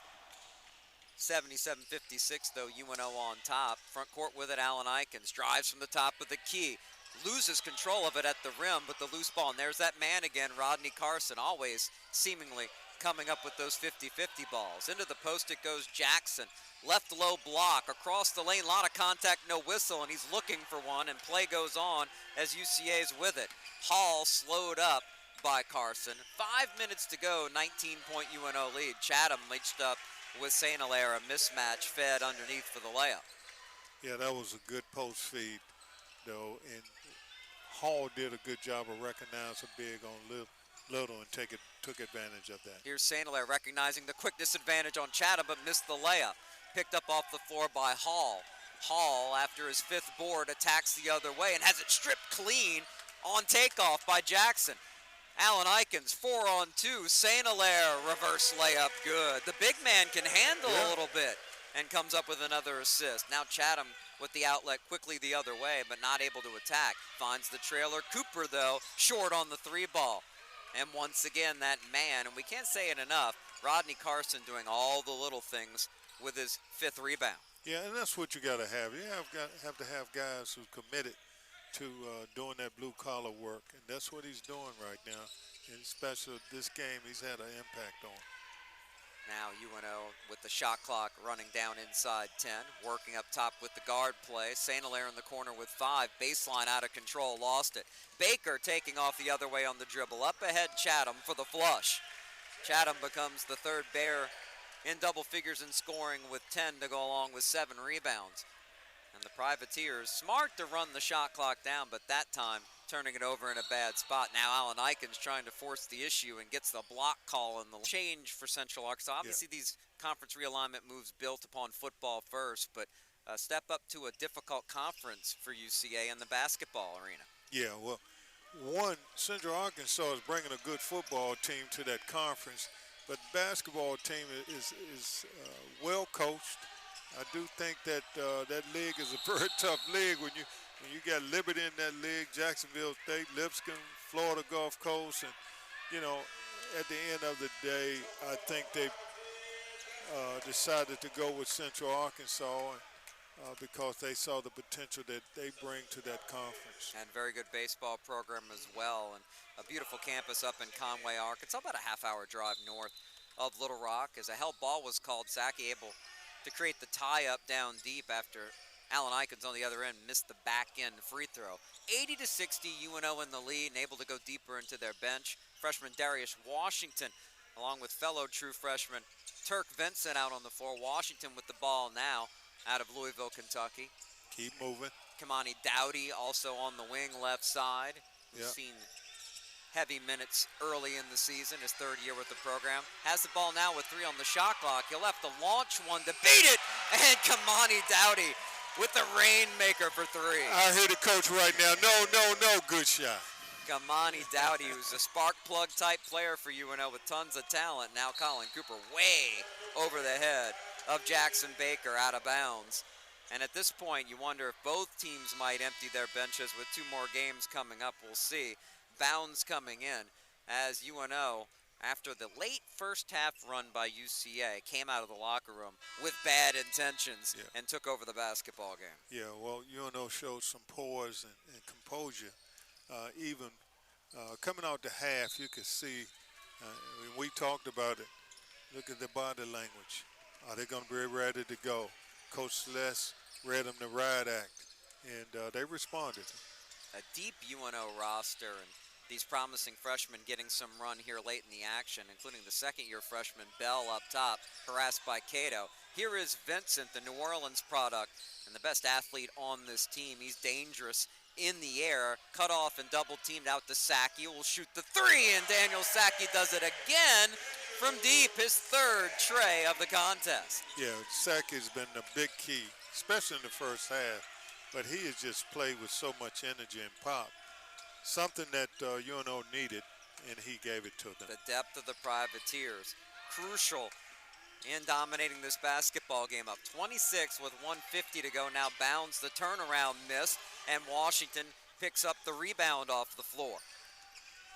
77-56 though, UNO on top. Front court with it, Allen Ikens drives from the top of the key. loses control of it at the rim, but the loose ball, and there's that man again, Rodney Carson, always seemingly coming up with those 50-50 balls. Into the post it goes Jackson. Left low block, across the lane, a lot of contact, no whistle, and he's looking for one, and play goes on as UCA's with it. Hall slowed up by Carson. 5 minutes to go, 19-point UNO lead. Chatham reached up with St. Hilaire, a mismatch fed underneath for the layup. Yeah, that was a good post feed, though, and Hall did a good job of recognizing big on Little and took advantage of that. Here's St. Hilaire recognizing the quickness advantage on Chatham, but missed the layup. Picked up off the floor by Hall. Hall, after his fifth board, attacks the other way and has it stripped clean on takeoff by Jackson. Alan Ikens, 4-on-2. St. Hilaire, reverse layup, good. The big man can handle a little bit and comes up with another assist. Now Chatham with the outlet quickly the other way, but not able to attack. Finds the trailer. Cooper, though, short on the three ball. And once again, that man, and we can't say it enough, Rodney Carson doing all the little things with his fifth rebound. Yeah, and that's what you got to have. You have to have guys who committed to doing that blue-collar work, and that's what he's doing right now. And especially this game, he's had an impact on. Now UNO with the shot clock running down inside 10, working up top with the guard play. St. Hilaire in the corner with 5, baseline out of control, lost it. Baker taking off the other way on the dribble. Up ahead Chatham for the flush. Chatham becomes the third Bear in double figures in scoring with 10 to go along with 7 rebounds. And the Privateers, smart to run the shot clock down, but that time turning it over in a bad spot. Now Alan Ikens trying to force the issue and gets the block call in the change for Central Arkansas. Obviously these conference realignment moves built upon football first, but step up to a difficult conference for UCA in the basketball arena. Yeah, well, one, Central Arkansas is bringing a good football team to that conference, but the basketball team is well coached. I do think that that league is a very tough league when you got Liberty in that league, Jacksonville State, Lipscomb, Florida Gulf Coast, and you know, at the end of the day, I think they decided to go with Central Arkansas because they saw the potential that they bring to that conference. And very good baseball program as well, and a beautiful campus up in Conway, Arkansas, about a half-hour drive north of Little Rock. As a held ball was called, Saki able to create the tie-up down deep after Alan Ikens on the other end missed the back-end free throw. 80-60, UNO in the lead and able to go deeper into their bench. Freshman Darius Washington, along with fellow true freshman Turk Vincent out on the floor. Washington with the ball now out of Louisville, Kentucky. Keep moving. Kamani Dowdy also on the wing left side. We've seen heavy minutes early in the season, his third year with the program. Has the ball now with 3 on the shot clock. He'll have to launch one to beat it, and Kamani Dowdy with the rainmaker for 3. I hear the coach right now. No, good shot. Kamani Dowdy, who's a spark plug type player for UNO with tons of talent. Now Colin Cooper way over the head of Jackson Baker out of bounds. And at this point, you wonder if both teams might empty their benches with 2 more games coming up. We'll see. Bounds coming in as UNO, after the late first half run by UCA, came out of the locker room with bad intentions and took over the basketball game. Yeah, well, UNO showed some poise and composure. Even coming out the half, you could see, we talked about it, look at the body language. Are they going to be ready to go? Coach Celeste read them the riot act, and they responded. A deep UNO roster, and these promising freshmen getting some run here late in the action, including the second-year freshman Bell up top, harassed by Cato. Here is Vincent, the New Orleans product, and the best athlete on this team. He's dangerous in the air, cut off and double-teamed out to Saki. Will shoot the 3, and Daniel Saki does it again from deep, his 3rd tray of the contest. Yeah, Saki's been the big key, especially in the first half. But he has just played with so much energy and pop. Something that UNO needed, and he gave it to them. The depth of the Privateers, crucial in dominating this basketball game. Up 26 with 1:50 to go. Now Bounds the turnaround miss, and Washington picks up the rebound off the floor.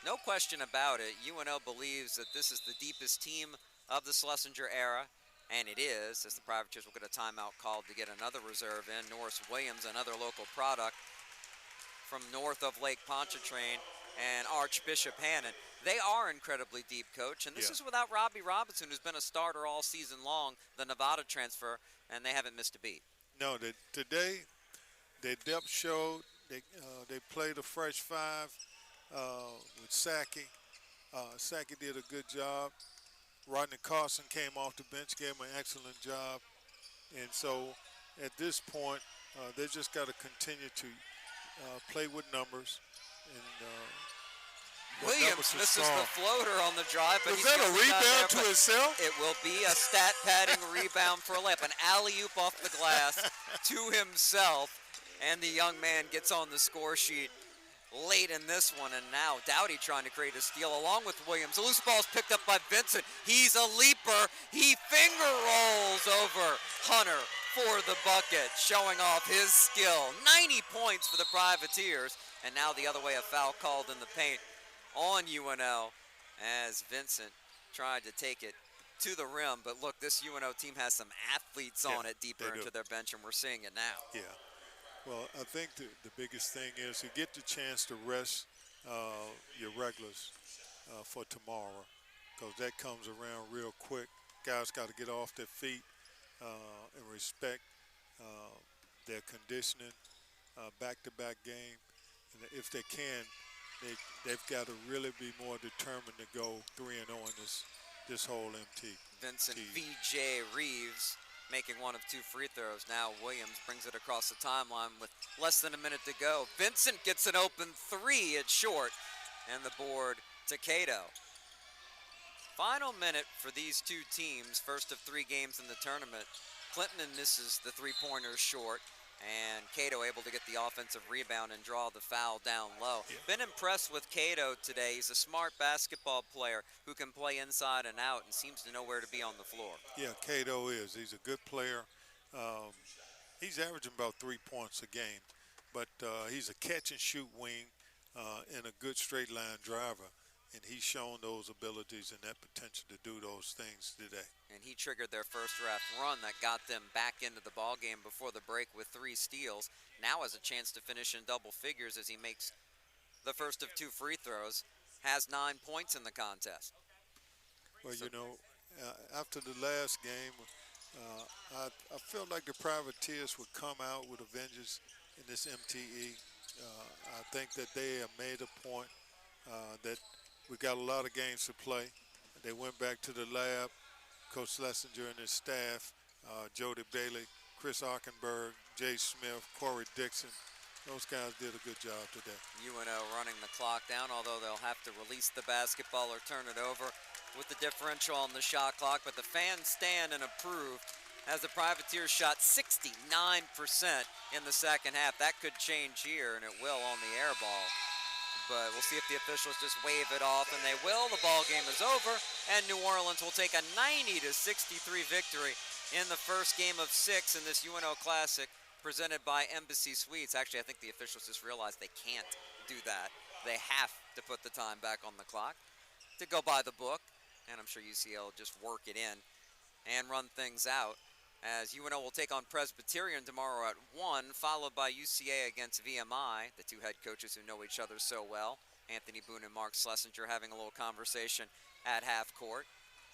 No question about it, UNO believes that this is the deepest team of the Schlesinger era. And it is, as the Privateers will get a timeout called to get another reserve in. Norris Williams, another local product. from north of Lake Pontchartrain and Archbishop Hannon. They are incredibly deep, Coach, and this is without Robbie Robinson, who's been a starter all season long, the Nevada transfer, and they haven't missed a beat. No, today their depth showed. They played a fresh five with Sackey. Sackey did a good job. Rodney Carson came off the bench, gave him an excellent job. And so at this point, they just got to continue to play with numbers. And Williams misses the floater on the drive, but was that a rebound to himself? It will be a stat padding rebound for a layup, an alley-oop off the glass to himself, and the young man gets on the score sheet late in this one, and now Dowdy trying to create a steal along with Williams. The loose ball is picked up by Vincent. He's a leaper. He finger rolls over Hunter for the bucket, showing off his skill. 90 points for the Privateers, and now the other way, a foul called in the paint on UNO as Vincent tried to take it to the rim. But look, this UNO team has some athletes on it deeper into their bench, and we're seeing it now. Yeah. Well, I think the biggest thing is to get the chance to rest your regulars for tomorrow, because that comes around real quick. Guys got to get off their feet and respect their conditioning, back-to-back game. And if they can, they've got to really be more determined to go 3-0 in this whole MT. Vincent V.J. Reeves making one of 2 free throws. Now Williams brings it across the timeline with less than a minute to go. Vincent gets an open 3, it's short, and the board to Cato. Final minute for these two teams, first of 3 games in the tournament. Clinton misses the 3-pointers short, and Cato able to get the offensive rebound and draw the foul down low. Been impressed with Cato today. He's a smart basketball player who can play inside and out and seems to know where to be on the floor. Yeah, Cato is. He's a good player. He's averaging about 3 points a game, but he's a catch-and-shoot wing and a good straight-line driver. And he's shown those abilities and that potential to do those things today. And he triggered their first half run that got them back into the ball game before the break with 3 steals. Now has a chance to finish in double figures as he makes the first of 2 free throws. Has 9 points in the contest. Well, you know, after the last game, I felt like the Privateers would come out with a vengeance in this MTE. I think that they have made a point that we got a lot of games to play. They went back to the lab. Coach Schlesinger and his staff, Jody Bailey, Chris Ockenberg, Jay Smith, Corey Dixon. Those guys did a good job today. UNO running the clock down, although they'll have to release the basketball or turn it over with the differential on the shot clock. But the fans stand and approve as the Privateers shot 69% in the second half. That could change here, and it will on the air ball. But we'll see if the officials just wave it off, and they will. The ball game is over, and New Orleans will take a 90-63 victory in the first game of 6 in this UNO Classic presented by Embassy Suites. Actually, I think the officials just realized they can't do that. They have to put the time back on the clock to go by the book, and I'm sure UCL will just work it in and run things out, as UNO will take on Presbyterian tomorrow at 1, followed by UCA against VMI, the 2 head coaches who know each other so well. Anthony Boone and Mark Schlesinger having a little conversation at half court.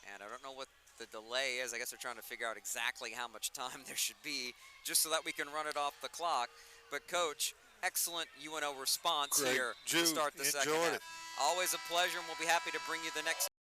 And I don't know what the delay is. I guess they're trying to figure out exactly how much time there should be just so that we can run it off the clock. But Coach, excellent UNO response here to start the second half. Always a pleasure, and we'll be happy to bring you the next